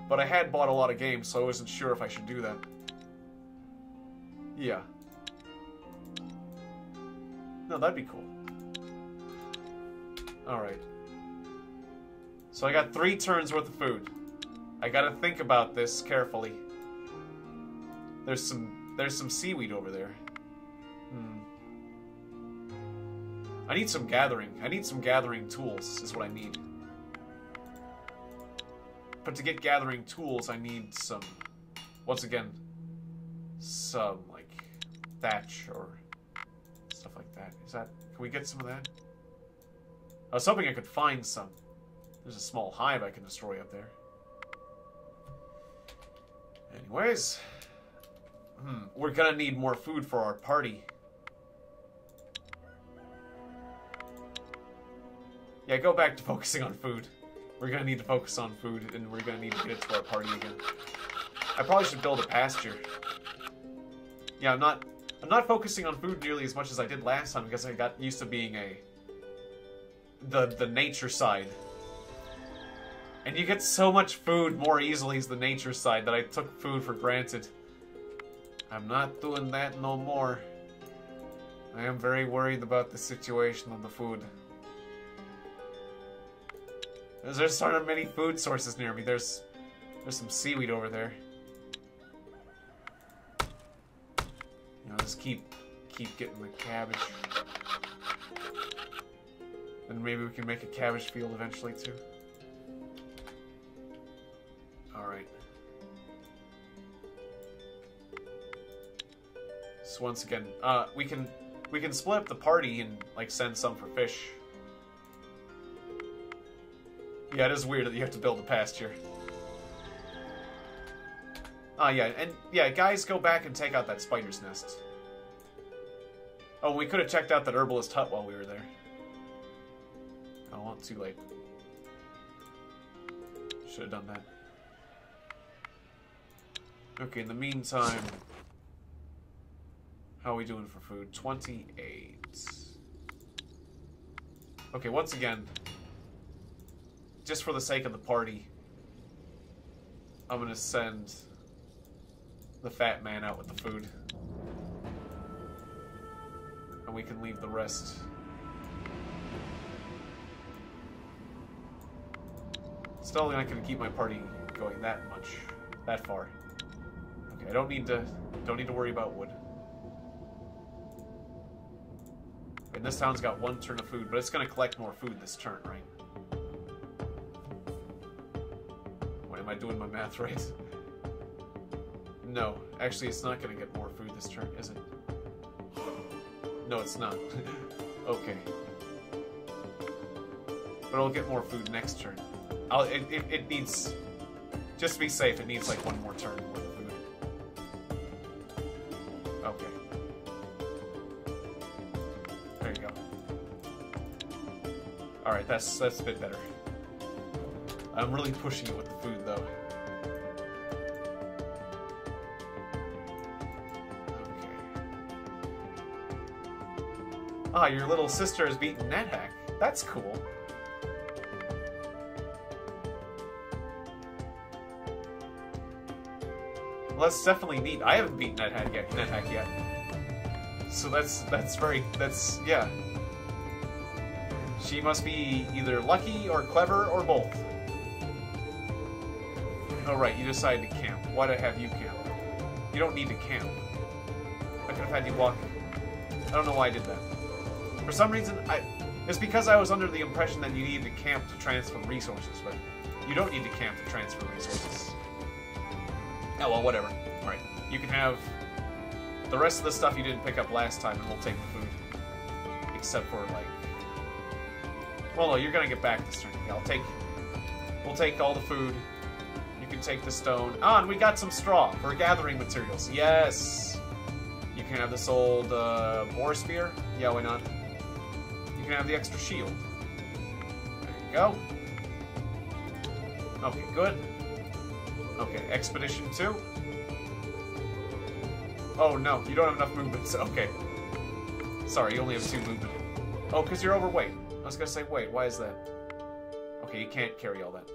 But I had bought a lot of games, so I wasn't sure if I should do that. Yeah. No, that'd be cool. Alright. So I got 3 turns worth of food. I gotta think about this carefully. There's some seaweed over there. I need some gathering. I need some gathering tools, is what I need. But to get gathering tools, I need some... Once again, some, like, thatch or stuff like that. Is that... Can we get some of that? I was hoping I could find some. There's a small hive I can destroy up there. Anyways. We're gonna need more food for our party. Yeah, go back to focusing on food. We're gonna need to focus on food, and we're gonna need to get it to our party again. I probably should build a pasture. Yeah, I'm not focusing on food nearly as much as I did last time because I got used to being the nature side. And you get so much food more easily as the nature side that I took food for granted. I'm not doing that no more. I am very worried about the situation of the food. There's sort of many food sources near me. There's some seaweed over there. You know, just keep getting the cabbage. And maybe we can make a cabbage field eventually too. Alright. So once again, we can split up the party and like send some for fish. Yeah, it is weird that you have to build a pasture. Yeah, and yeah, guys, go back and take out that spider's nest. Oh, we could have checked out that herbalist hut while we were there. Oh, well, too late. Should have done that. Okay, in the meantime, how are we doing for food? 28. Okay, once again, just for the sake of the party, I'm gonna send the fat man out with the food. And we can leave the rest. Still not gonna keep my party going that far. Okay, I don't need to worry about wood. And this town's got 1 turn of food, but it's gonna collect more food this turn, right? Wait, am I doing my math right? No, actually it's not gonna get more food this turn, is it? No, it's not. Okay. But it'll get more food next turn. It needs... Just to be safe, it needs like 1 more turn worth of food. Okay. There you go. Alright, that's a bit better. I'm really pushing it with the food, though. Ah, your little sister has beaten NetHack. That's cool. Well, that's definitely neat. I haven't beaten NetHack yet. So yeah. She must be either lucky or clever or both. Oh right, you decided to camp. Why'd I have you camp? You don't need to camp. I could have had you walk. I don't know why I did that. For some reason, it's because I was under the impression that you needed to camp to transfer resources, but you don't need to camp to transfer resources. Oh, well, whatever. Alright, you can have the rest of the stuff you didn't pick up last time, and we'll take the food. Except for, like... Well, no, you're gonna get back this turn. Yeah, we'll take all the food. You can take the stone. Ah, and we got some straw for gathering materials. Yes! You can have this old, boar spear. Yeah, why not? You can have the extra shield. There you go. Okay, good. Okay, expedition 2. Oh no, you don't have enough movement. Okay. Sorry, you only have 2 movement. Oh, because you're overweight. I was gonna say, wait, why is that? Okay, you can't carry all that.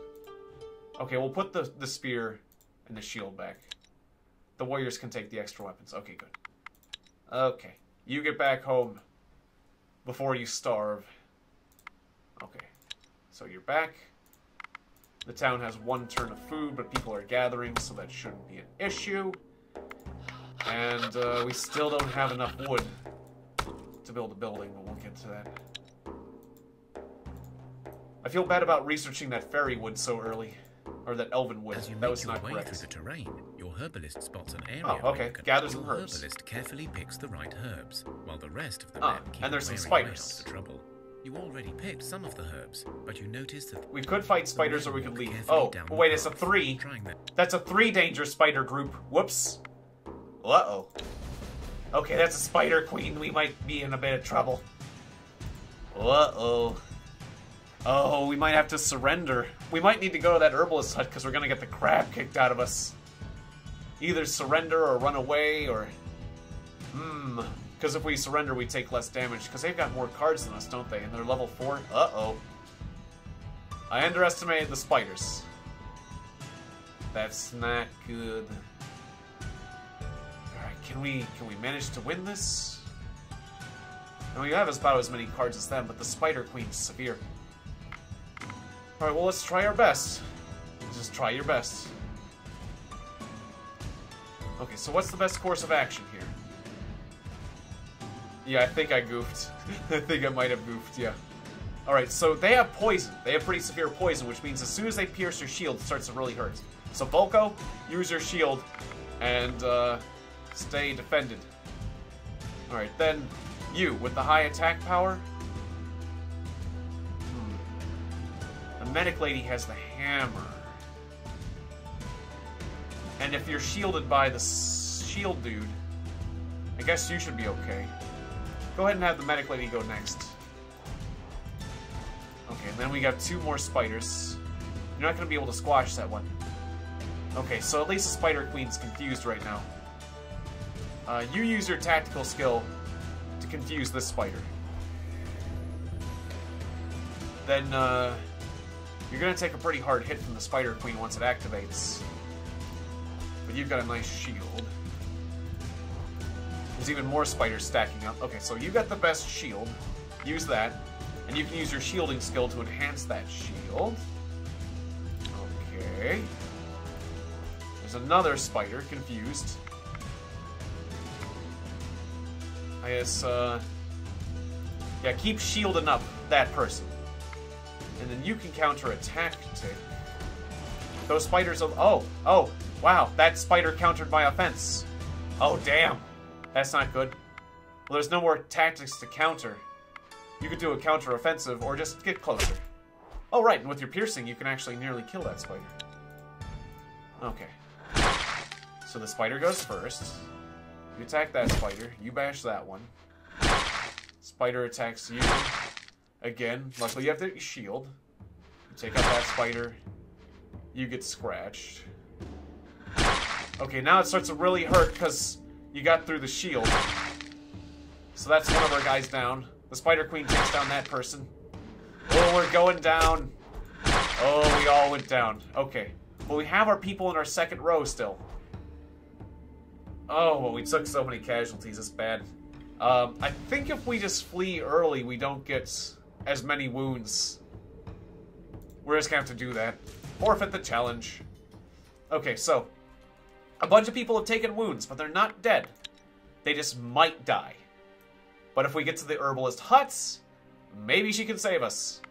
Okay, we'll put the spear and the shield back. The warriors can take the extra weapons. Okay, good. Okay, you get back home before you starve. Okay, so you're back. The town has 1 turn of food, but people are gathering, so that shouldn't be an issue. And we still don't have enough wood to build a building, but we'll get to that. I feel bad about researching that fairy wood so early. Or that elven wood.
As you
that
make
was
your
not
way
correct.
through the terrain, your herbalist spots an area.
Oh, okay. Gather some
your
herbs.
herbalist carefully picks the right herbs, while the rest of the men keep
and there's some
wearing away
spiders.
after trouble. You already picked some of the herbs, but you notice that
We could fight spiders or we could leave.
carefully
Oh,
down the
wait, it's a
path,
3.
trying that.
That's a 3 dangerous spider group. Whoops. Uh-oh. Okay, that's a spider queen. We might be in a bit of trouble. Uh-oh. Oh, we might have to surrender. We might need to go to that herbalist hut because we're going to get the crap kicked out of us. Either surrender or run away or... Because if we surrender, we take less damage. Because they've got more cards than us, don't they? And they're level 4. Uh-oh. I underestimated the spiders. That's not good. Alright, can we manage to win this? And we have about as many cards as them, but the Spider Queen's severe. Alright, well, let's try our best. Just try your best. Okay, so what's the best course of action here? Yeah, I think I goofed. I think I might have goofed, yeah. Alright, so they have poison. They have pretty severe poison, which means as soon as they pierce your shield, it starts to really hurt. So, Volko, use your shield and stay defended. Alright, then you, with the high attack power. The medic lady has the hammer. And if you're shielded by the shield dude, I guess you should be okay. Go ahead and have the medic lady go next. Okay, and then we got 2 more spiders. You're not going to be able to squash that one. Okay, so at least the Spider Queen's confused right now. You use your tactical skill to confuse this spider. Then, you're going to take a pretty hard hit from the Spider Queen once it activates. But you've got a nice shield. There's even more spiders stacking up. Okay, so you got the best shield. Use that. And you can use your shielding skill to enhance that shield. Okay. There's another spider, confused. I guess, yeah, keep shielding up that person. And then you can counter-attack. Those spiders... Oh, wow, that spider countered my offense. Oh, damn. That's not good. Well, there's no more tactics to counter. You could do a counter-offensive or just get closer. Oh, right, and with your piercing, you can actually nearly kill that spider. Okay. So the spider goes first. You attack that spider. You bash that one. Spider attacks you. Again. Luckily, you have the shield. You take out that spider. You get scratched. Okay, now it starts to really hurt because you got through the shield. So that's one of our guys down. The Spider Queen takes down that person. Oh, we're going down. Oh, we all went down. Okay. Well, we have our people in our second row still. Oh, well, we took so many casualties. It's bad. I think if we just flee early, we don't get as many wounds. We're just gonna have to do that. Forfeit the challenge. Okay, so a bunch of people have taken wounds, but they're not dead. They just might die. But if we get to the herbalist huts, maybe she can save us.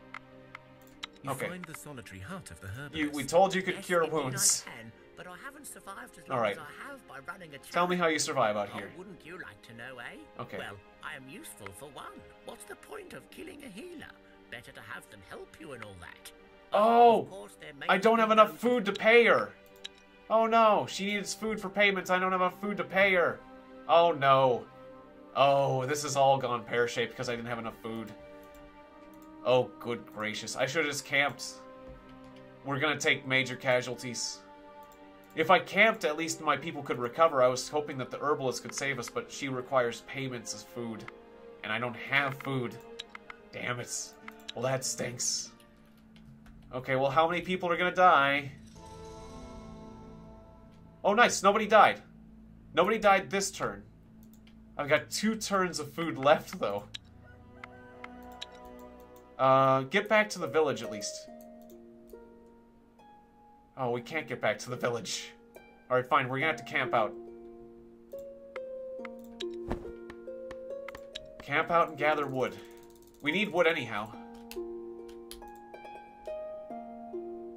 You
Okay.
find the solitary hut of the herbalist.
We told you could
Yes,
cure
indeed
wounds.
I can, but I haven't survived as
All
long
right.
as I have by running a
Tell me how you
challenge.
survive out
Oh,
here.
wouldn't you like to know, eh?
Okay.
Well, I am useful for one. What's the point of killing a healer? Better to have them help you and all that.
Oh!
Of course, there may
I don't
be
have enough
those-
food to pay her. Oh no, she needs food for payments. I don't have enough food to pay her. Oh no. Oh, this has all gone pear-shaped because I didn't have enough food. Oh, good gracious. I should have just camped. We're gonna take major casualties. If I camped, at least my people could recover. I was hoping that the herbalist could save us, but she requires payments as food. And I don't have food. Damn it. Well, that stinks. Okay, well, how many people are gonna die? Oh, nice. Nobody died. Nobody died this turn. I've got 2 turns of food left, though. Get back to the village, at least. Oh, we can't get back to the village. Alright, fine. We're gonna have to camp out. Camp out and gather wood. We need wood anyhow.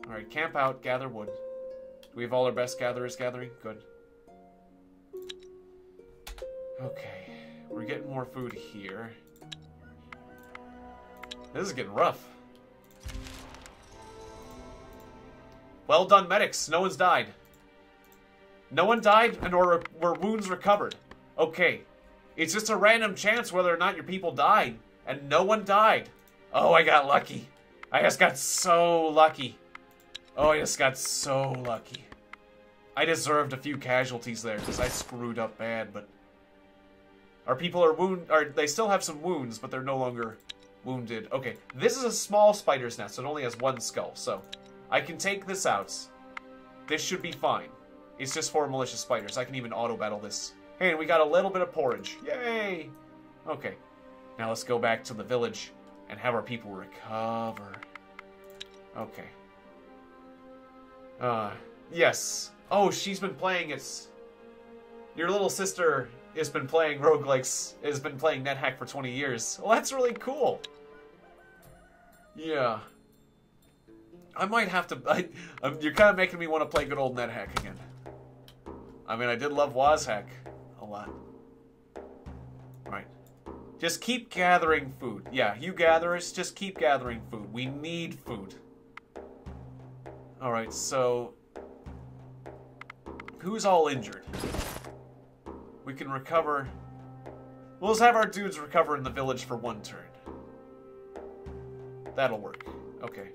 Alright, camp out, gather wood. Do we have all our best gatherers gathering? Good. Okay, we're getting more food here. This is getting rough. Well done, medics. No one's died. No one died, and or were wounds recovered. Okay. It's just a random chance whether or not your people died, and no one died. Oh, I got lucky. I just got so lucky. Oh, I just got so lucky. I deserved a few casualties there, because I screwed up bad, but... Our people are they still have some wounds, but they're no longer wounded. Okay, this is a small spider's nest, so it only has one skull, so... I can take this out. This should be fine. It's just for malicious spiders. I can even auto-battle this. Hey, and we got a little bit of porridge. Yay! Okay. Now let's go back to the village and have our people recover. Okay. Yes. Oh, she's been playing Your little sister has been playing roguelikes, has been playing NetHack for 20 years. Well, that's really cool. Yeah. I might have to... you're kind of making me want to play good old NetHack again. I mean, I did love WazHack a lot. Alright. Just keep gathering food. Yeah, you gatherers, just keep gathering food. We need food. Alright, so... Who's all injured? We can recover... We'll just have our dudes recover in the village for one turn. That'll work. Okay.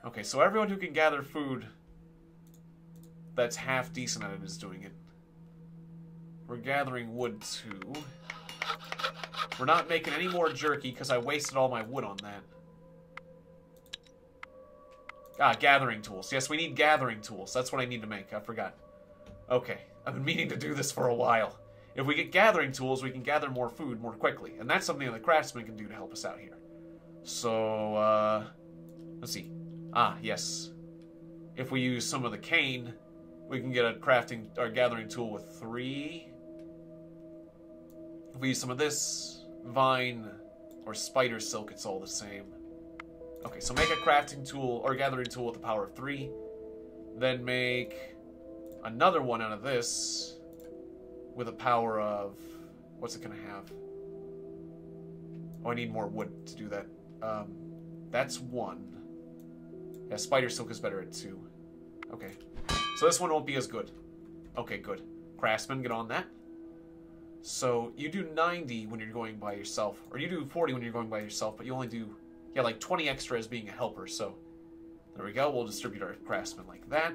Okay, so everyone who can gather food that's half decent at it is doing it. We're gathering wood too. We're not making any more jerky because I wasted all my wood on that. Ah, gathering tools. Yes, we need gathering tools. That's what I need to make. I forgot. Okay, I've been meaning to do this for a while. If we get gathering tools, we can gather more food more quickly. And that's something that the craftsman can do to help us out here. So, let's see. Ah, yes. If we use some of the cane, we can get a crafting or gathering tool with 3. If we use some of this, vine, or spider silk, it's all the same. Okay, so make a crafting tool or gathering tool with the power of 3. Then make another one out of this with a power of... What's it gonna have? Oh, I need more wood to do that. That's 1. Yeah, spider silk is better at 2. Okay. So this one won't be as good. Okay, good. Craftsman, get on that. So you do 90 when you're going by yourself. Or you do 40 when you're going by yourself, but you only do, yeah, like 20 extra as being a helper. So there we go. We'll distribute our craftsmen like that.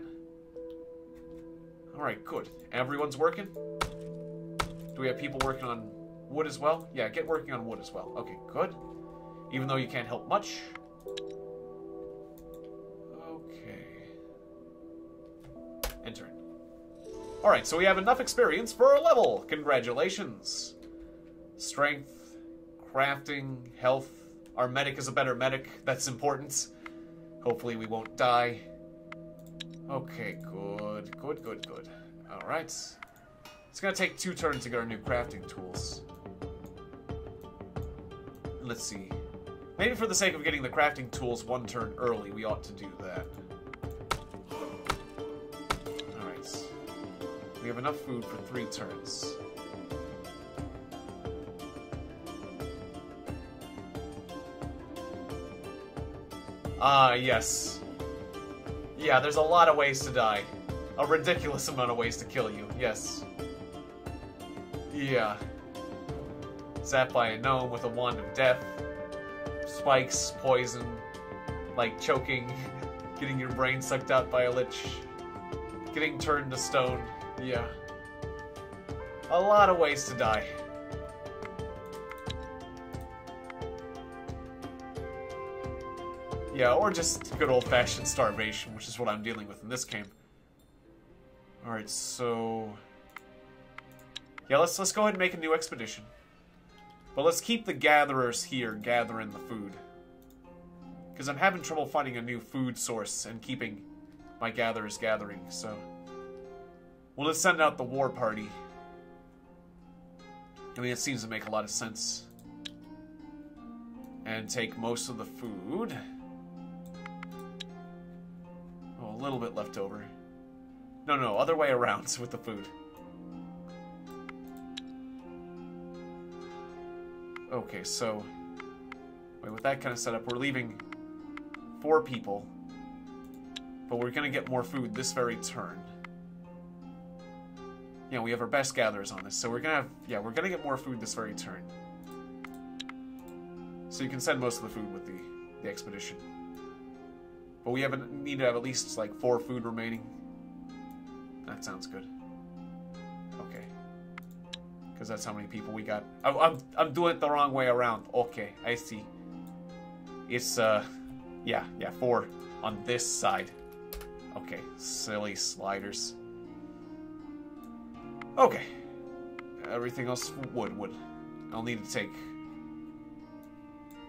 Alright, good. Everyone's working? Do we have people working on wood as well? Yeah, get working on wood as well. Okay, good. Even though you can't help much. Enter. Alright, so we have enough experience for a level. Congratulations. Strength, crafting, health. Our medic is a better medic. That's important. Hopefully we won't die. Okay, good. Good, good, good. Alright. It's gonna take 2 turns to get our new crafting tools. Let's see. Maybe for the sake of getting the crafting tools 1 turn early, we ought to do that. We have enough food for 3 turns. Ah, yes. Yeah, there's a lot of ways to die. A ridiculous amount of ways to kill you, yes. Yeah. Zapped by a gnome with a wand of death. Spikes, poison, like choking, getting your brain sucked out by a lich, getting turned to stone. Yeah. A lot of ways to die. Yeah, or just good old-fashioned starvation, which is what I'm dealing with in this game. Alright, so... Yeah, let's go ahead and make a new expedition. But let's keep the gatherers here gathering the food. Because I'm having trouble finding a new food source and keeping my gatherers gathering, so... We'll just send out the war party. I mean, it seems to make a lot of sense. And take most of the food. Oh, a little bit left over. No, other way around with the food. Okay, so... Wait, with that kind of setup, we're leaving 4 people. But we're gonna get more food this very turn. Yeah, we have our best gatherers on this, so we're gonna have... Yeah, we're gonna get more food this very turn. So you can send most of the food with the expedition. But we need to have at least, like, 4 food remaining. That sounds good. Okay. Because that's how many people we got. I'm doing it the wrong way around. Okay, I see. It's, yeah, 4 on this side. Okay, silly sliders. Okay. Everything else, wood. I'll need to take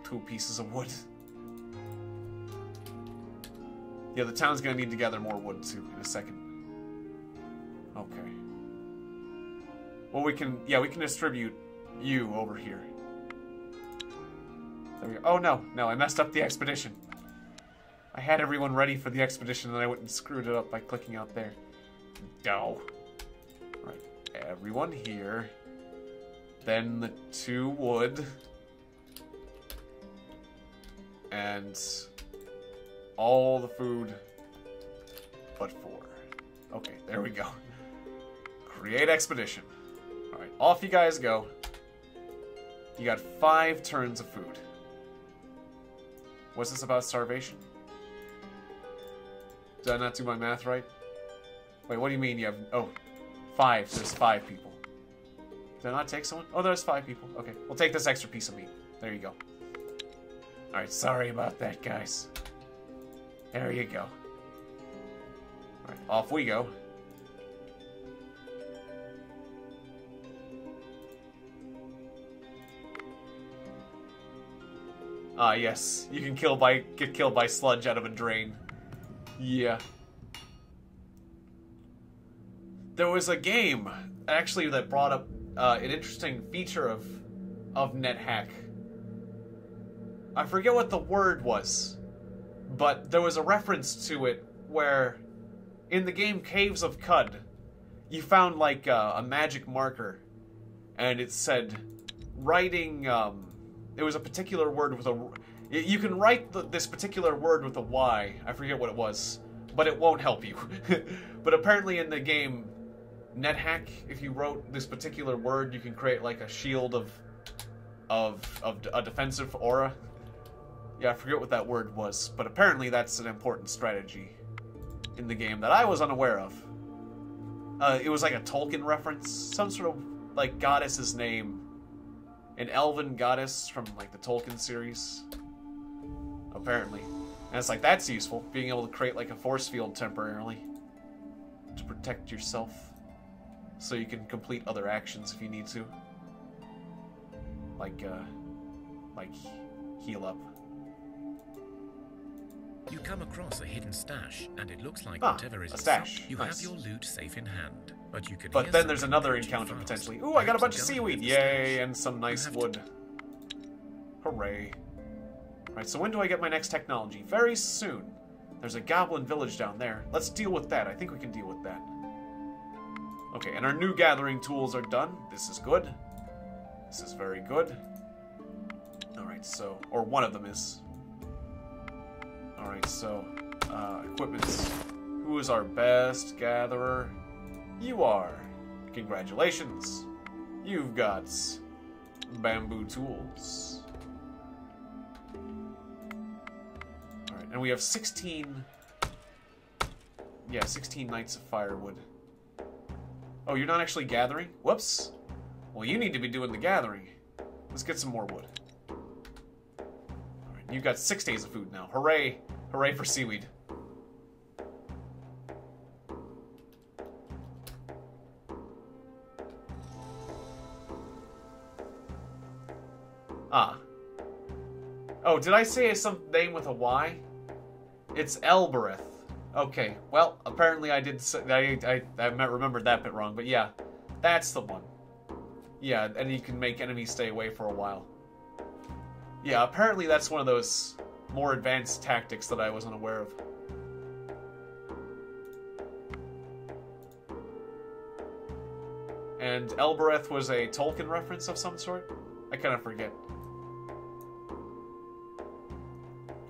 2 pieces of wood. Yeah, the town's gonna need to gather more wood, too, in a second. Okay. Well, we can distribute you over here. There we go. Oh, no, I messed up the expedition. I had everyone ready for the expedition, and I went and screwed it up by clicking out there. No. Right, everyone here. Then the 2 wood. And all the food but 4. Okay, there we go. Create expedition. Alright, off you guys go. You got 5 turns of food. What's this about starvation? Did I not do my math right? Wait, what do you mean you have... Oh, 5. There's 5 people. Did I not take someone? Oh, there's 5 people. Okay, we'll take this extra piece of meat. There you go. Alright, sorry about that, guys. There you go. Alright, off we go. Ah, yes. You can get killed by sludge out of a drain. Yeah. There was a game, actually, that brought up an interesting feature of NetHack. I forget what the word was, but there was a reference to it where, in the game Caves of Cud, you found, like, a magic marker, and it said, writing, it was a particular word with a... You can write this particular word with a Y. I forget what it was, but it won't help you. But apparently in the game NetHack, if you wrote this particular word, you can create like a shield of a defensive aura. Yeah, I forget what that word was, but apparently that's an important strategy in the game that I was unaware of. It was like a Tolkien reference, some sort of like goddess's name. An elven goddess from, like, the Tolkien series. Apparently. And it's like, that's useful. Being able to create, like, a force field temporarily. To protect yourself. So you can complete other actions if you need to. Like, heal up.
You come across a hidden stash, and it looks like whatever is
a stash.
You
Nice.
have your loot safe in hand, but you can.
But
hear
then there's
something
another
approaching
encounter
fast.
potentially. Ooh, I got a bunch of
Perhaps a
seaweed!
gun with the
Yay,
stash.
and some nice
have to-
wood. Hooray. Right, so when do I get my next technology? Very soon. There's a goblin village down there. Let's deal with that. I think we can deal with that. Okay, and our new gathering tools are done. This is good. This is very good. Alright, so... Or one of them is. Alright, so... equipments. Who is our best gatherer? You are. Congratulations. You've got... bamboo tools. Alright, and we have 16... Yeah, 16 nights of firewood. Oh, you're not actually gathering? Whoops. Well, you need to be doing the gathering. Let's get some more wood. Alright, you've got 6 days of food now. Hooray! Hooray for seaweed. Ah. Oh, did I say some name with a Y? It's Elbereth. Okay, well, apparently I did say, I remembered that bit wrong, but yeah, that's the one. Yeah, and you can make enemies stay away for a while. Yeah, apparently that's one of those more advanced tactics that I wasn't aware of. And Elbereth was a Tolkien reference of some sort? I kind of forget.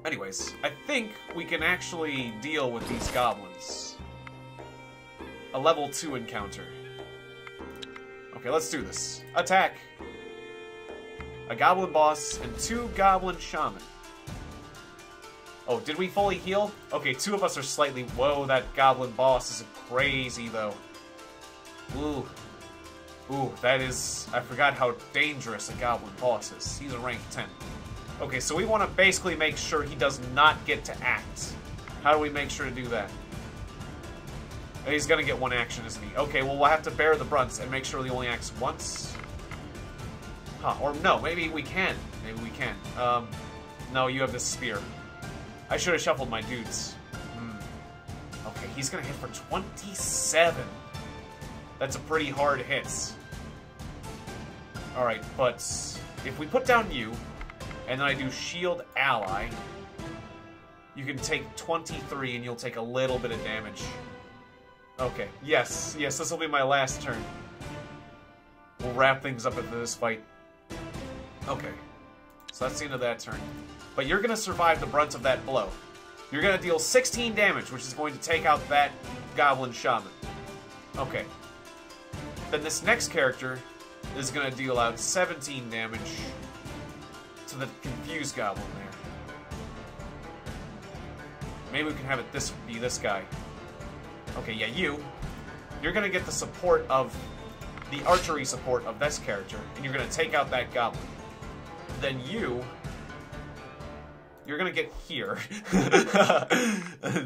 Anyways, I think we can actually deal with these goblins. A level 2 encounter. Okay, let's do this. Attack! A goblin boss and 2 goblin shaman. Oh, did we fully heal? Okay, 2 of us are slightly... Whoa, that goblin boss is crazy, though. Ooh. Ooh, that is... I forgot how dangerous a goblin boss is. He's a rank 10. Okay, so we want to basically make sure he does not get to act. How do we make sure to do that? He's gonna get 1 action, isn't he? Okay, well, we'll have to bear the brunts and make sure he only acts once. Huh, or no, maybe we can. Maybe we can. No, you have this spear. I should have shuffled my dudes. Okay, he's gonna hit for 27. That's a pretty hard hit. Alright, but if we put down you, and then I do shield ally, you can take 23 and you'll take a little bit of damage. Okay, yes, this will be my last turn. We'll wrap things up into this fight. Okay, so that's the end of that turn. But you're going to survive the brunt of that blow. You're going to deal 16 damage, which is going to take out that goblin shaman. Okay. Then this next character is going to deal out 17 damage to the confused goblin there. Maybe we can have it be this guy. Okay, yeah, you're going to get the support of the archery support of this character, and you're going to take out that goblin. Then you're going to get here.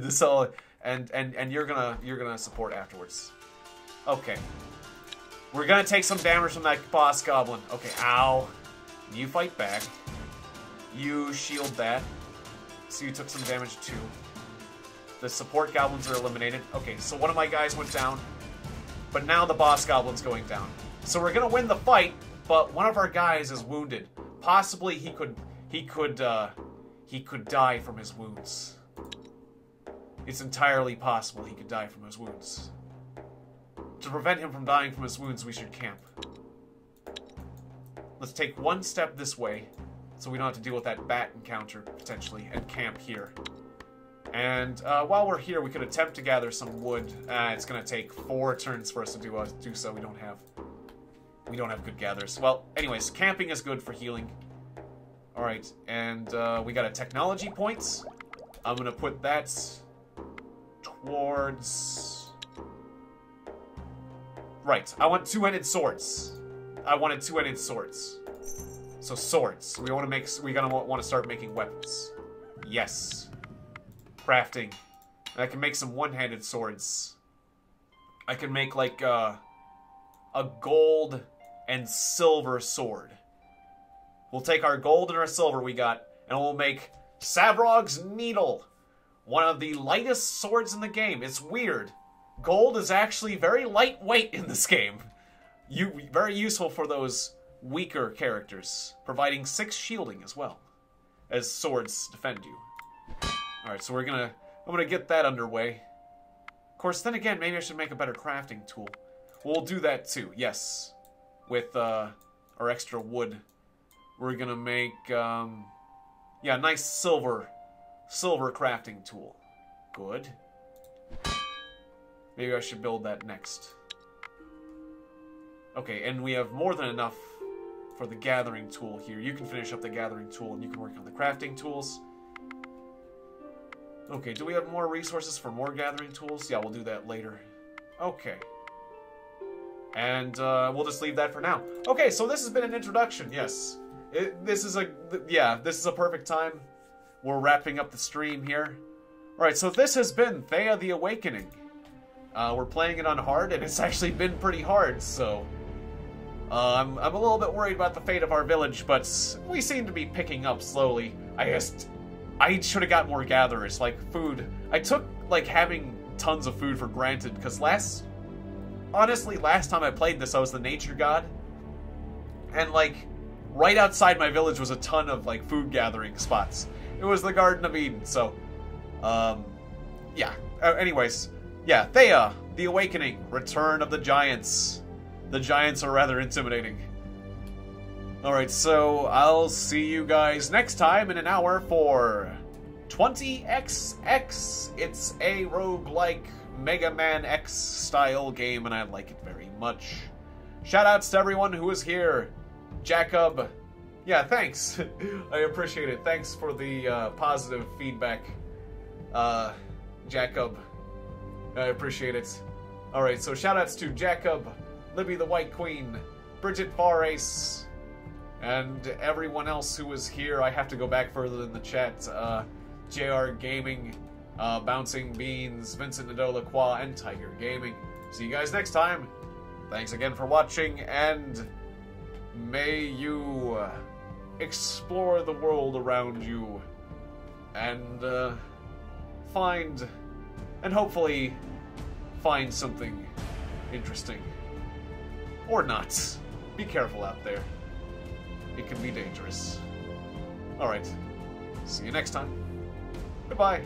So, and you're gonna support afterwards. Okay. We're going to take some damage from that boss goblin. Okay, ow. You fight back. You shield that. So you took some damage too. The support goblins are eliminated. Okay, so one of my guys went down. But now the boss goblin's going down. So we're gonna win the fight, but one of our guys is wounded. Possibly he could die from his wounds. It's entirely possible he could die from his wounds. To prevent him from dying from his wounds, we should camp. Let's take 1 step this way, so we don't have to deal with that bat encounter, potentially, and camp here. And while we're here, we could attempt to gather some wood. It's going to take 4 turns for us to do so. We don't have good gatherers. Well, anyways, camping is good for healing. All right, and we got a technology points. I'm going to put that towards... Right, I want 2-handed swords. I wanted 2-handed swords. So swords. We're gonna want to start making weapons. Yes. Crafting. And I can make some 1-handed swords. I can make like a gold and silver sword. We'll take our gold and our silver we got, and we'll make Savrog's Needle. One of the lightest swords in the game. It's weird. Gold is actually very lightweight in this game. Very useful for those weaker characters, providing 6 shielding as well, as swords defend you. Alright, so I'm gonna get that underway. Of course, then again, maybe I should make a better crafting tool. We'll do that too, yes. With our extra wood. We're gonna make, yeah, a nice silver crafting tool. Good. Maybe I should build that next. Okay, and we have more than enough for the gathering tool here. You can finish up the gathering tool and you can work on the crafting tools. Okay, do we have more resources for more gathering tools? Yeah, we'll do that later. Okay. And we'll just leave that for now. Okay, so this has been an introduction, yes. This is a perfect time. We're wrapping up the stream here. Alright, so this has been Thea the Awakening. We're playing it on hard, and it's actually been pretty hard, so... I'm a little bit worried about the fate of our village, but we seem to be picking up slowly. I should have got more gatherers, like food. I took, like, having tons of food for granted, because honestly, last time I played this, I was the nature god. And, like, right outside my village was a ton of, like, food gathering spots. It was the Garden of Eden, so, yeah. Anyways, yeah, Thea, the Awakening, Return of the Giants. The giants are rather intimidating. Alright, so I'll see you guys next time in an hour for 20XX. It's a roguelike Mega Man X style game, and I like it very much. Shoutouts to everyone who is here. Jacob. Yeah, thanks. I appreciate it. Thanks for the positive feedback, Jacob. I appreciate it. Alright, so shoutouts to Jacob, Libby the White Queen, Bridget Farace, and everyone else who was here. I have to go back further in the chat. JR Gaming, Bouncing Beans, Vincent Nadola Qua, and Tiger Gaming. See you guys next time. Thanks again for watching, and may you explore the world around you and find, and hopefully find something interesting. Or not. Be careful out there. It can be dangerous. Alright. See you next time. Goodbye.